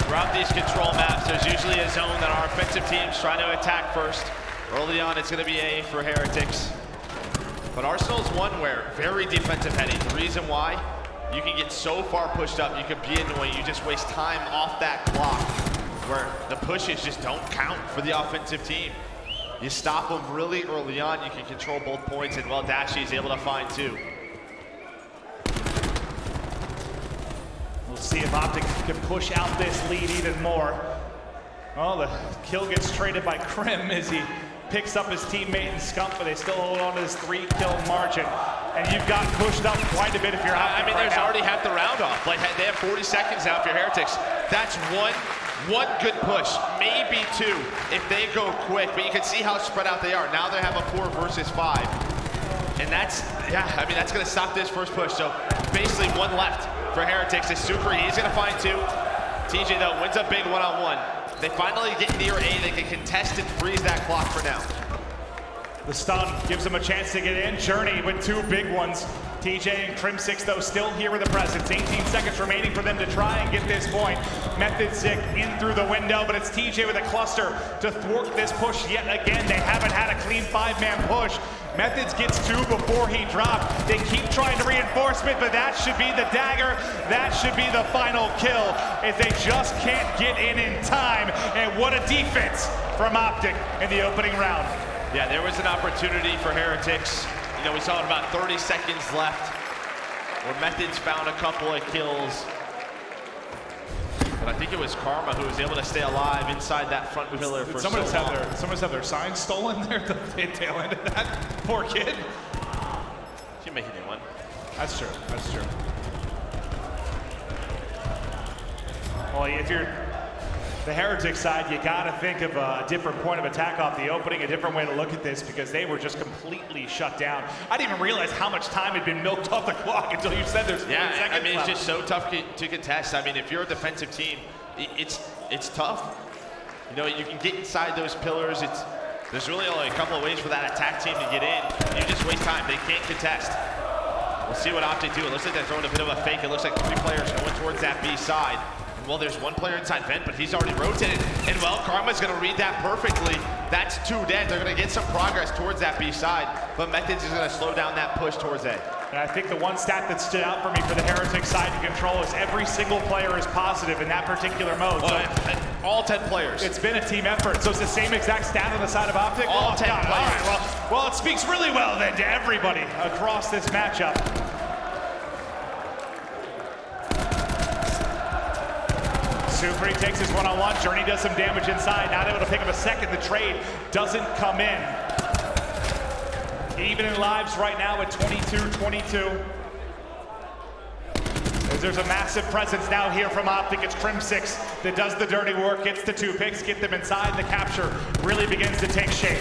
throughout these control maps, there's usually a zone that our offensive team's trying to attack first. Early on, it's going to be A for Heretics. But Arsenal's one where very defensive heavy. The reason why, you can get so far pushed up, you can be annoying. You just waste time off that clock, where the pushes just don't count for the offensive team. You stop them really early on, you can control both points, and well, Dashy is able to find 2. We'll see if Optic can push out this lead even more. Well, the kill gets traded by Krim as he picks up his teammate and Scump, but they still hold on to this 3-kill margin. And you've got pushed up quite a bit if you're Optic. I mean, there's already half the round off. Like, they have 40 seconds now if you're Heretics. That's one good push, maybe 2 if they go quick, but you can see how spread out they are. Now they have a 4 versus 5. And that's gonna stop this first push. So basically 1 left for Heretics. It's super easy. He's gonna find 2. TJ though wins a big one-on-one. They finally get near A. They can contest and freeze that clock for now. The stun gives them a chance to get in. Journey with 2 big ones. TJ and Crim6 though still here with the presence. 18 seconds remaining for them to try and get this point. Methodzik in through the window, but it's TJ with a cluster to thwart this push yet again. They haven't had a clean 5-man push. Methods gets 2 before he dropped. They keep trying to reinforcement, but that should be the dagger. That should be the final kill if they just can't get in time. And what a defense from Optic in the opening round. Yeah, there was an opportunity for Heretics. You know, we saw about 30 seconds left where Methods found a couple of kills. But I think it was Karma who was able to stay alive inside that front pillar for so long. Someone's had their sign stolen there at the tail end of that. Poor kid. You can make a new one. That's true. That's true. Well, if you're the Heretics side, you got to think of a different point of attack off the opening, a different way to look at this, because they were just completely shut down. I didn't even realize how much time had been milked off the clock until you said there's 40 seconds I mean, left. it's just so tough to contest. I mean, if you're a defensive team, it's tough. You know, you can get inside those pillars. There's really only a couple of ways for that attack team to get in. You just waste time. They can't contest. We'll see what Optic do. It looks like they're throwing a bit of a fake. It looks like 3 players going towards that B side. Well, there's 1 player inside vent, but he's already rotated. And well, Karma's gonna read that perfectly. That's 2 dead. They're gonna get some progress towards that B side, but Methods is gonna slow down that push towards A. And I think the one stat that stood out for me for the Heretics side to control is every single player is positive in that particular mode. Well, so all 10 players. It's been a team effort. So it's the same exact stat on the side of Optic? All 10 players. All right, well, it speaks really well then to everybody across this matchup. Supri takes his one-on-one. Journey does some damage inside. Not able to pick up a second. The trade doesn't come in. Even in lives right now at 22-22. There's a massive presence now here from Optic. It's Crim6 that does the dirty work, gets the 2 picks, get them inside. The capture really begins to take shape.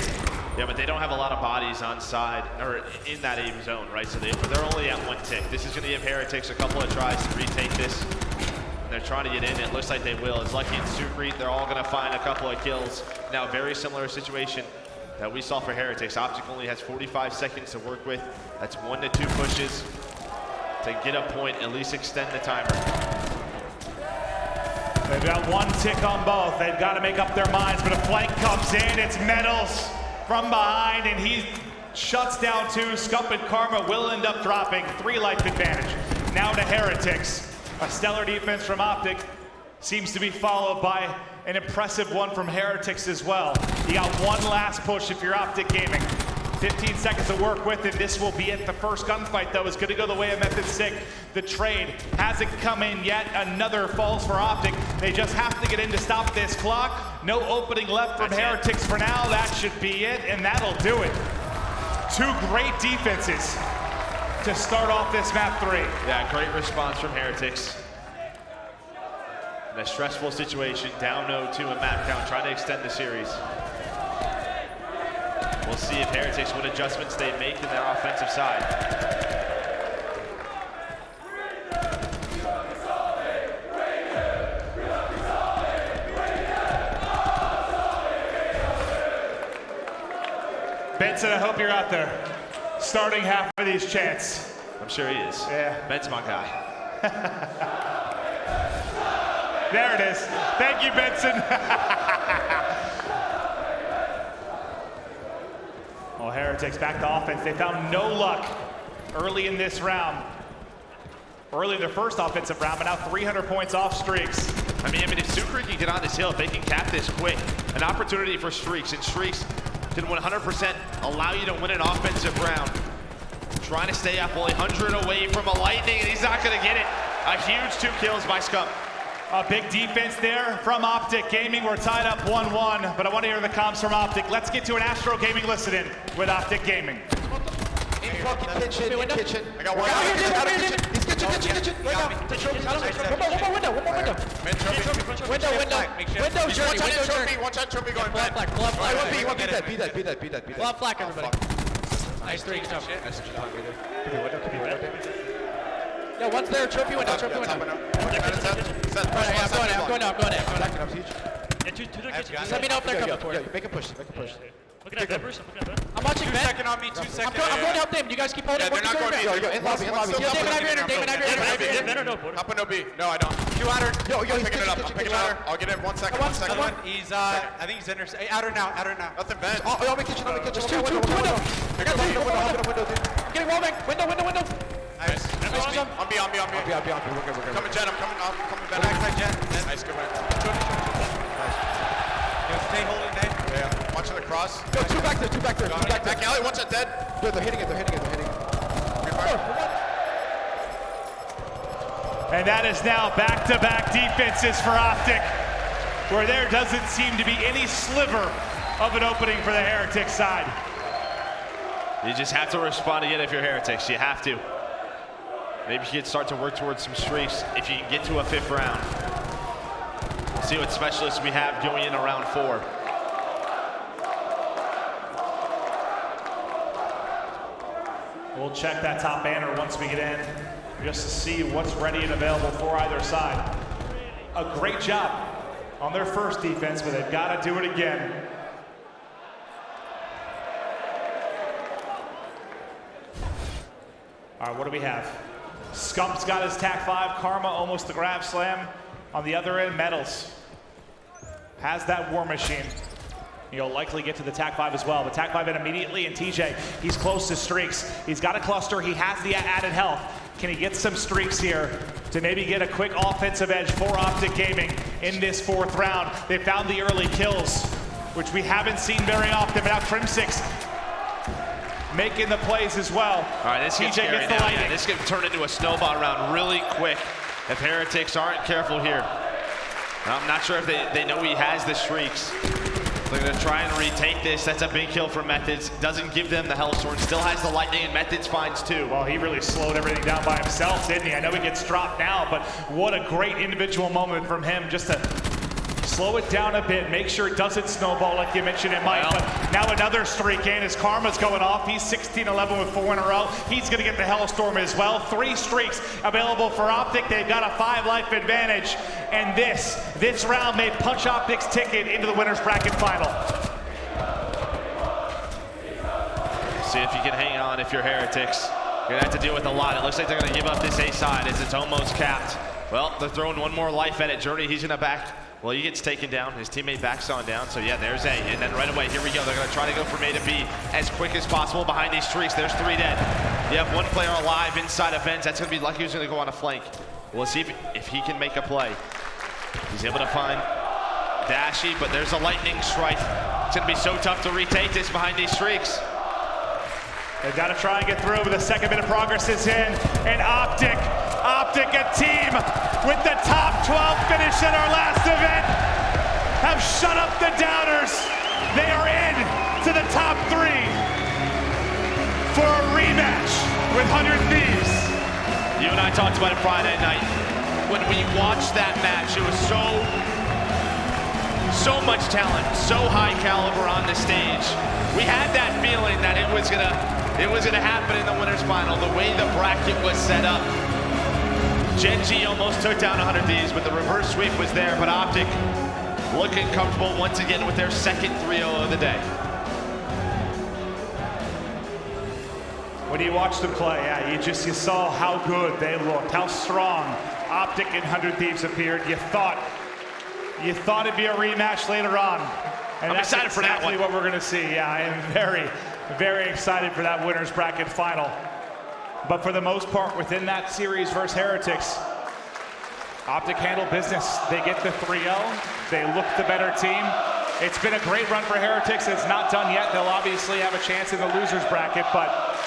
Yeah, but they don't have a lot of bodies on side or in that aim zone, right? So they're only at 1 tick. This is going to give Heretics a couple of tries to retake this. They're trying to get in. It looks like they will. It's Lucky and Sukrit. They're all going to find a couple of kills. Now, very similar situation that we saw for Heretics. Optic only has 45 seconds to work with. That's 1 to 2 pushes to get a point, at least extend the timer. They've got 1 tick on both. They've got to make up their minds, but a flank comes in. It's Metals from behind, and he shuts down 2. Scump and Karma will end up dropping 3 life advantage. Now to Heretics. A stellar defense from Optic seems to be followed by an impressive one from Heretics as well. You got 1 last push if you're Optic Gaming. 15 seconds to work with, and this will be it. The first gunfight, though, is going to go the way of Method Sick. The trade hasn't come in yet. Another falls for Optic. They just have to get in to stop this clock. No opening left from Heretics for now. That should be it, and that'll do it. 2 great defenses to start off this map 3. Yeah, great response from Heretics. In a stressful situation, down 0-2 in map count, trying to extend the series. We'll see if Heretics, what adjustments they make in their offensive side. Benson, I hope you're out there. Starting half of these chants. I'm sure he is. Yeah. Ben's my guy. There it is. Thank you, Benson. Well, Heretics back to offense. They found no luck early in this round. Early in their first offensive round, but now 300 points off streaks. I mean, if Sukrit can get on this hill, if they can cap this quick, an opportunity for streaks, and streaks can 100% allow you to win an offensive round. Trying to stay up only 100 away from a lightning, and he's not going to get it. A huge 2 kills by Scump. A big defense there from Optic Gaming. We're tied up 1-1, but I want to hear the comms from Optic. Let's get to an Astro Gaming listen-in with Optic Gaming. In fucking kitchen, in kitchen. I got one. He's kitchen. One more window. Window journey. One shot trophy going back. Be dead. Glove flag, everybody. Nice 3, good job. Yeah, one's there, trophy window. I'm going I'm going in. Let me know if they're coming for it. Make a push. Looking at that person. I'm watching 2 Ben. second on me, 2 seconds. I'm going to help them. You guys keep holding. Yeah, they're not going B. In lobby. Damon, Up and no B. No, I don't. 2 outer. Yo, I'm picking it up. I'll get it 1 second. Come 1 second. on. He's, I think he's outer now. Nothing bad. Oh, I'm in kitchen. There's 2 window. Window, dude. Getting wallbang. Window. Nice. On B. We're good. Coming Jet. I'm coming back. backside jet. Nice, good man. Stay holding there. Yeah. Watching the cross. Yo, 2 back there. Back alley. 1 shot dead. They're hitting it. Good fire. And that is now back-to-back defenses for Optic, where there doesn't seem to be any sliver of an opening for the Heretics side. You just have to respond again if you're Heretics. You have to. Maybe you can start to work towards some streaks if you can get to a 5th round. We'll see what specialists we have going in round 4. We'll check that top banner once we get in, just to see what's ready and available for either side. A great job on their first defense, but they've got to do it again. All right, what do we have? Scump's got his TAC 5, Karma almost the grab slam. On the other end, Metals has that War Machine. He'll likely get to the TAC 5 as well, but TAC 5 in immediately, and TJ, he's close to streaks. He's got a cluster, he has the added health. Can he get some streaks here to maybe get a quick offensive edge for Optic Gaming in this 4th round? They found the early kills, which we haven't seen very often, but now Crim6 making the plays as well. All right, this gets scary now. Yeah, this can turn into a snowball round really quick if Heretics aren't careful here. I'm not sure if they know he has the streaks. They're going to try and retake this. That's a big kill for Methods. Doesn't give them the Hellstorm. Still has the Lightning, and Methods finds 2. Well, he really slowed everything down by himself, didn't he? I know he gets dropped now, but what a great individual moment from him just to Slow it down a bit. Make sure it doesn't snowball like you mentioned it might. But now another streak in as Karma's going off. He's 16-11 with 4 in a row. He's going to get the Hellstorm as well. 3 streaks available for Optic. They've got a 5-life advantage. And this round may punch Optic's ticket into the winner's bracket final. See if you can hang on if you're Heretics. You're going to have to deal with a lot. It looks like they're going to give up this A side as it's almost capped. Well, they're throwing one more life at it. Journey, he's going to back. Well, he gets taken down. His teammate backs on down. So, yeah, there's A. And then right away, here we go. They're going to try to go from A to B as quick as possible behind these streaks. There's 3 dead. You have 1 player alive inside of Vents. That's going to be lucky. Who's going to go on a flank. We'll see if he can make a play. He's able to find Dashy, but there's a lightning strike. It's going to be so tough to retake this behind these streaks. They've got to try and get through, but the second bit of progress is in. And Optic, a team with the top 12 finish at our last event, have shut up the doubters. They are in to the top 3 for a rematch with 100 Thieves. You and I talked about it Friday night. When we watched that match, it was so much talent, so high caliber on the stage. We had that feeling that it was gonna happen in the winners final. The way the bracket was set up, Gen G almost took down 100 Thieves, but the reverse sweep was there. But Optic looking comfortable once again with their second 3-0 of the day. When you watched them play, yeah, you saw how good they looked, how strong Optic and 100 Thieves appeared. You thought it'd be a rematch later on. And I'm that's excited for that exactly one. what we're gonna see. Yeah, I am very, very excited for that winner's bracket final. But for the most part, within that series versus Heretics, Optic handled business. They get the 3-0. They look the better team. It's been a great run for Heretics. It's not done yet. They'll obviously have a chance in the loser's bracket, but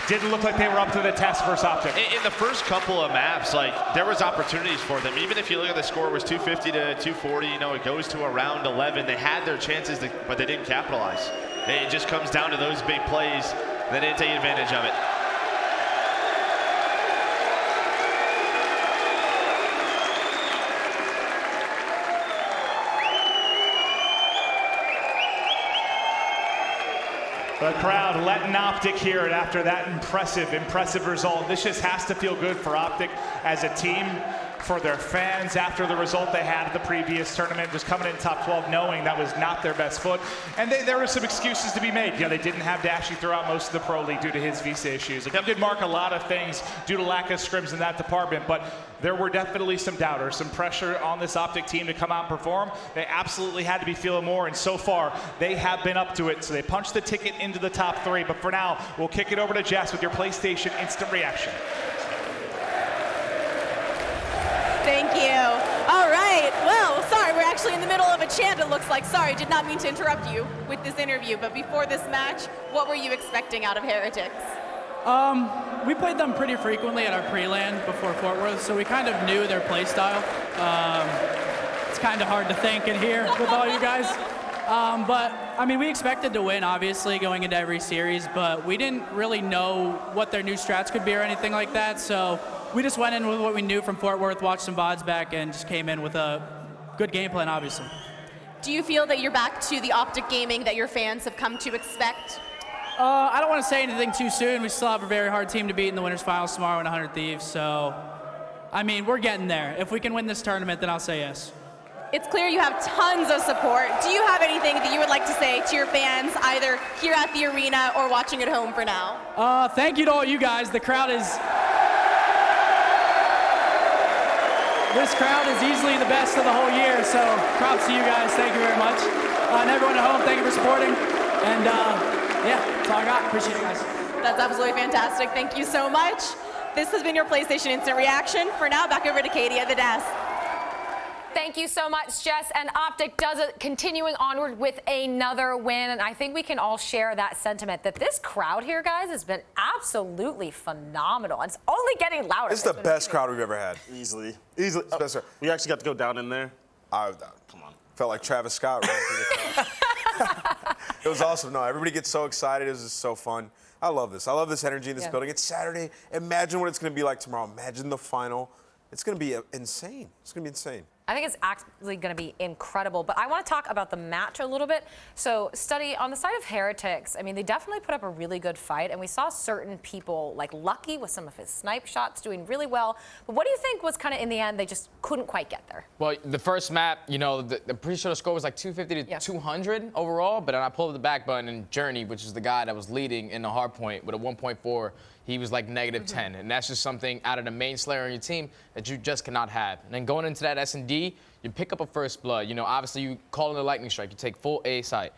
didn't look like they were up to the test versus Optic. In the first couple of maps, like, there was opportunities for them. Even if you look at the score, it was 250 to 240. You know, it goes to around 11. They had their chances, but they didn't capitalize. It just comes down to those big plays. They didn't take advantage of it. The crowd letting Optic hear it after that impressive result. This just has to feel good for Optic as a team, for their fans after the result they had at the previous tournament, just coming in top 12 knowing that was not their best foot. And there were some excuses to be made. You know, they didn't have Dashy throughout most of the Pro League due to his visa issues. Like, he did mark a lot of things due to lack of scrims in that department, but there were definitely some doubters, some pressure on this Optic team to come out and perform. They absolutely had to be feeling more, and so far, they have been up to it. So they punched the ticket into the top 3, but for now, we'll kick it over to Jess with your PlayStation Instant Reaction. Thank you. All right. Well, sorry, we're actually in the middle of a chant, it looks like. Sorry, did not mean to interrupt you with this interview, but before this match, what were you expecting out of Heretics? We played them pretty frequently at our pre-land before Fort Worth, so we kind of knew their play style. It's kind of hard to think in here with all you guys. But, I mean, we expected to win, obviously, going into every series, but we didn't really know what their new strats could be or anything like that, so we just went in with what we knew from Fort Worth, watched some VODs back, and just came in with a good game plan, obviously. Do you feel that you're back to the Optic gaming that your fans have come to expect? I don't want to say anything too soon. We still have a very hard team to beat in the winners finals tomorrow in 100 Thieves, so, I mean, we're getting there. If we can win this tournament, then I'll say yes. It's clear you have tons of support. Do you have anything that you would like to say to your fans, either here at the arena or watching at home for now? Thank you to all you guys. This crowd is easily the best of the whole year, so props to you guys. Thank you very much. And everyone at home, thank you for supporting. And yeah, that's all I got. Appreciate it, guys. That's absolutely fantastic. Thank you so much. This has been your PlayStation Instant Reaction. For now, back over to Katie at the desk. Thank you so much, Jess. And Optic does it, continuing onward with another win. And I think we can all share that sentiment that this crowd here, guys, has been absolutely phenomenal. It's only getting louder. It's the best crowd we've ever had. Easily. Easily. It's best. We actually got to go down in there. Come on. Felt like Travis Scott right through the crowd. It was awesome. No, everybody gets so excited. It was just so fun. I love this. I love this energy in this building. It's Saturday. Imagine what it's going to be like tomorrow. Imagine the final. It's going to be insane. It's going to be insane. I think it's actually going to be incredible. But I want to talk about the match a little bit. So, Study, on the side of Heretics, I mean, they definitely put up a really good fight. And we saw certain people, like Lucky with some of his snipe shots, doing really well. But what do you think was kind of, in the end, they just couldn't quite get there? Well, the first map, you know, I'm pretty sure the score was like 250 to 200 overall. But then I pulled up the back button, and Journey, which is the guy that was leading in the hard point with a 1.4, he was like negative 10. And that's just something out of the main Slayer on your team that you just cannot have. And then going into that S&D, you pick up a first blood. You know, obviously you call in the lightning strike. You take full A site.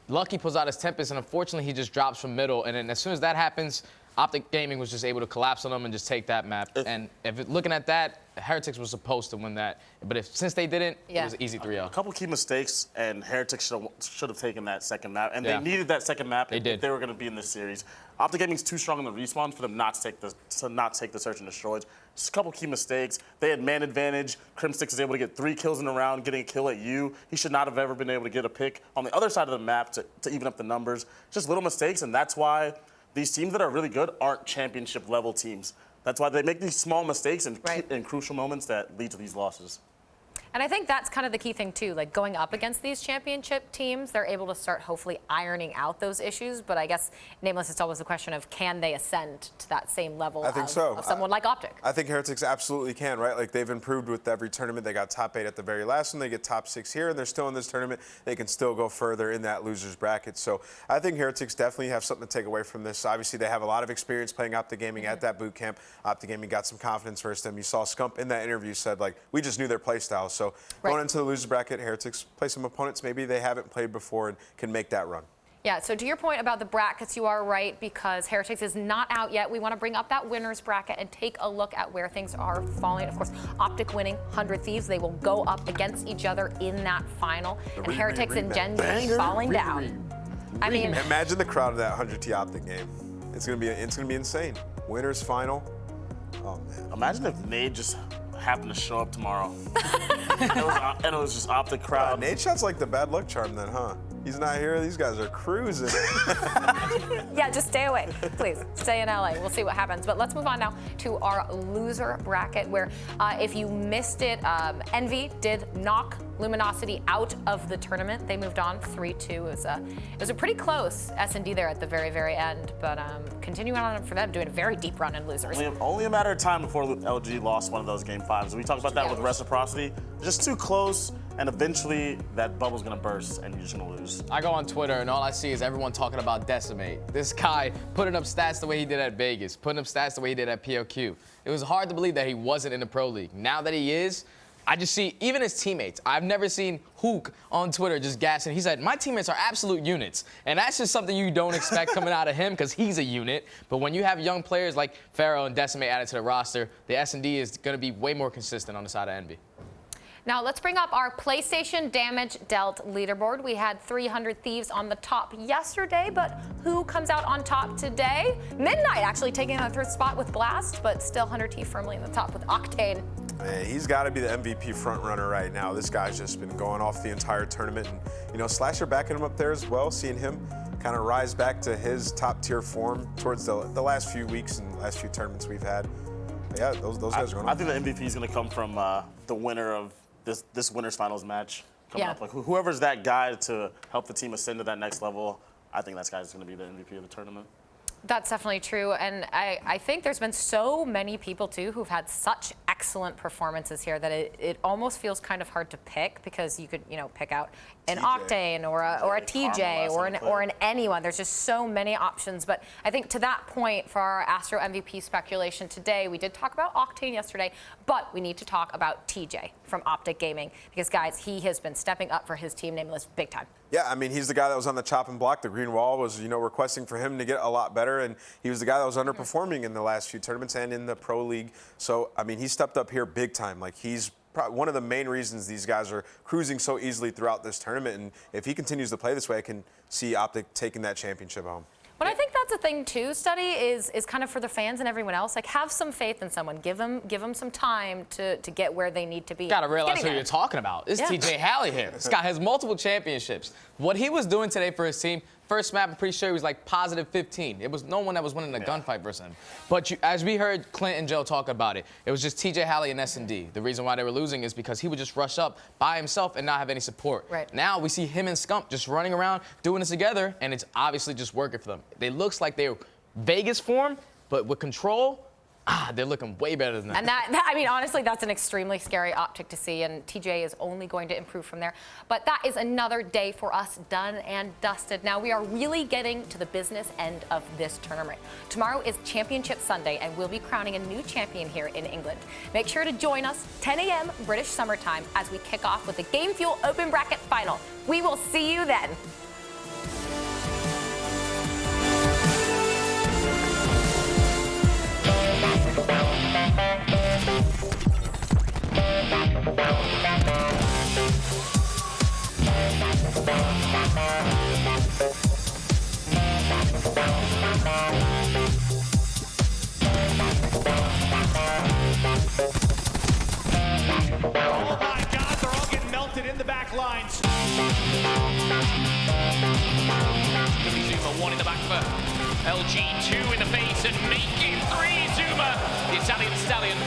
Lucky pulls out his Tempest, and unfortunately he just drops from middle. And then as soon as that happens, Optic Gaming was just able to collapse on them and just take that map. And looking at that, Heretics was supposed to win that. But since they didn't, it was an easy 3-0. A couple key mistakes, and Heretics should have taken that second map. And they needed that second map if they were going to be in this series. Optic Gaming's too strong in the respawn for them not to take the search and destroy. Just a couple key mistakes. They had man advantage. Crimsix is able to get 3 kills in a round, getting a kill at you. He should not have ever been able to get a pick on the other side of the map to even up the numbers. Just little mistakes, and that's why these teams that are really good aren't championship level teams. That's why they make these small mistakes in crucial moments that lead to these losses. And I think that's kind of the key thing, too. Like, going up against these championship teams, they're able to start hopefully ironing out those issues. But I guess, Nameless, it's always a question of can they ascend to that same level of someone like Optic? I think Heretics absolutely can, right? Like, they've improved with every tournament. They got top 8 at the very last one. They get top 6 here, and they're still in this tournament. They can still go further in that loser's bracket. So I think Heretics definitely have something to take away from this. Obviously, they have a lot of experience playing Optic Gaming at that boot camp. Optic Gaming got some confidence versus them. You saw Scump in that interview said, like, we just knew their play style. So going into the loser bracket, Heretics play some opponents maybe they haven't played before and can make that run. Yeah, so to your point about the brackets, you are right, because Heretics is not out yet. We want to bring up that winner's bracket and take a look at where things are falling. Of course, Optic winning 100 Thieves. They will go up against each other in that final. And Heretics and Gen G falling down. I mean, imagine the crowd of that 100T Optic game. It's gonna be insane. Winner's final. Oh man. Imagine if Nade just happened to show up tomorrow. and it was just Optic crowd. Nade Shot's like the bad luck charm then, huh? He's not here. These guys are cruising. Yeah, just stay away, please. Stay in LA. We'll see what happens. But let's move on now to our loser bracket, where if you missed it, Envy did knock Luminosity out of the tournament. They moved on 3-2. It was a pretty close S&D there at the very, very end. But continuing on for them, doing a very deep run in losers. Only a matter of time before LG lost one of those game 5s. We talked about that with reciprocity. Just too close, and eventually that bubble's gonna burst, and you're just gonna lose. I go on Twitter, and all I see is everyone talking about Decimate. This guy putting up stats the way he did at Vegas, putting up stats the way he did at POQ. It was hard to believe that he wasn't in the Pro League. Now that he is, I just see, even his teammates, I've never seen Hook on Twitter just gassing. He said, my teammates are absolute units. And that's just something you don't expect coming out of him, because he's a unit. But when you have young players like Pharaoh and Decimate added to the roster, the S&D is going to be way more consistent on the side of Envy. Now let's bring up our PlayStation damage dealt leaderboard. We had 300 Thieves on the top yesterday, but who comes out on top today? Midnight actually taking the 3rd spot with Blast, but still 100T firmly in the top with Octane. Man, he's got to be the MVP frontrunner right now. This guy's just been going off the entire tournament. And, you know, Slasher backing him up there as well, seeing him kind of rise back to his top-tier form towards the last few weeks and last few tournaments we've had. But yeah, those guys are going on. I think the MVP is going to come from the winner of this winner's finals match coming up. Like, whoever's that guy to help the team ascend to that next level, I think that guy's going to be the MVP of the tournament. That's definitely true, and I think there's been so many people, too, who've had such excellent performances here that it almost feels kind of hard to pick, because you could, you know, pick out an Octane or a TJ or an anyone. There's just so many options, but I think to that point, for our Astro MVP speculation today, we did talk about Octane yesterday, but we need to talk about TJ from Optic Gaming, because, guys, he has been stepping up for his team, Nameless, big time. Yeah, I mean, he's the guy that was on the chopping block. The green wall was, you know, requesting for him to get a lot better, and he was the guy that was underperforming in the last few tournaments and in the Pro League. So, I mean, he stepped up here big time. Like, he's probably one of the main reasons these guys are cruising so easily throughout this tournament, and if he continues to play this way, I can see Optic taking that championship home. But I think that's a thing too, Study, is kind of for the fans and everyone else. Like, have some faith in someone. Give them some time to get where they need to be. Gotta realize who you're talking about. It's TJ Halley here. This guy has multiple championships. What he was doing today for his team, First map, I'm pretty sure he was like positive 15. It was no one that was winning a gunfight versus him. But as we heard Clint and Joe talk about it, it was just TJ Halley and S&D. The reason why they were losing is because he would just rush up by himself and not have any support. Right. Now we see him and Scump just running around doing this together, and it's obviously just working for them. They looks like they're Vegas form, but with control, they're looking way better than that. And I mean, honestly, that's an extremely scary optic to see, and TJ is only going to improve from there. But that is another day for us done and dusted. Now we are really getting to the business end of this tournament. Tomorrow is Championship Sunday, and we'll be crowning a new champion here in England. Make sure to join us 10 a.m. British summertime as we kick off with the Game Fuel Open Bracket Final. We will see you then. Oh my God, they're all getting melted in the back lines. Zuma, one in the back for LG, two in the face, and making three. Zuma, the Italian stallion.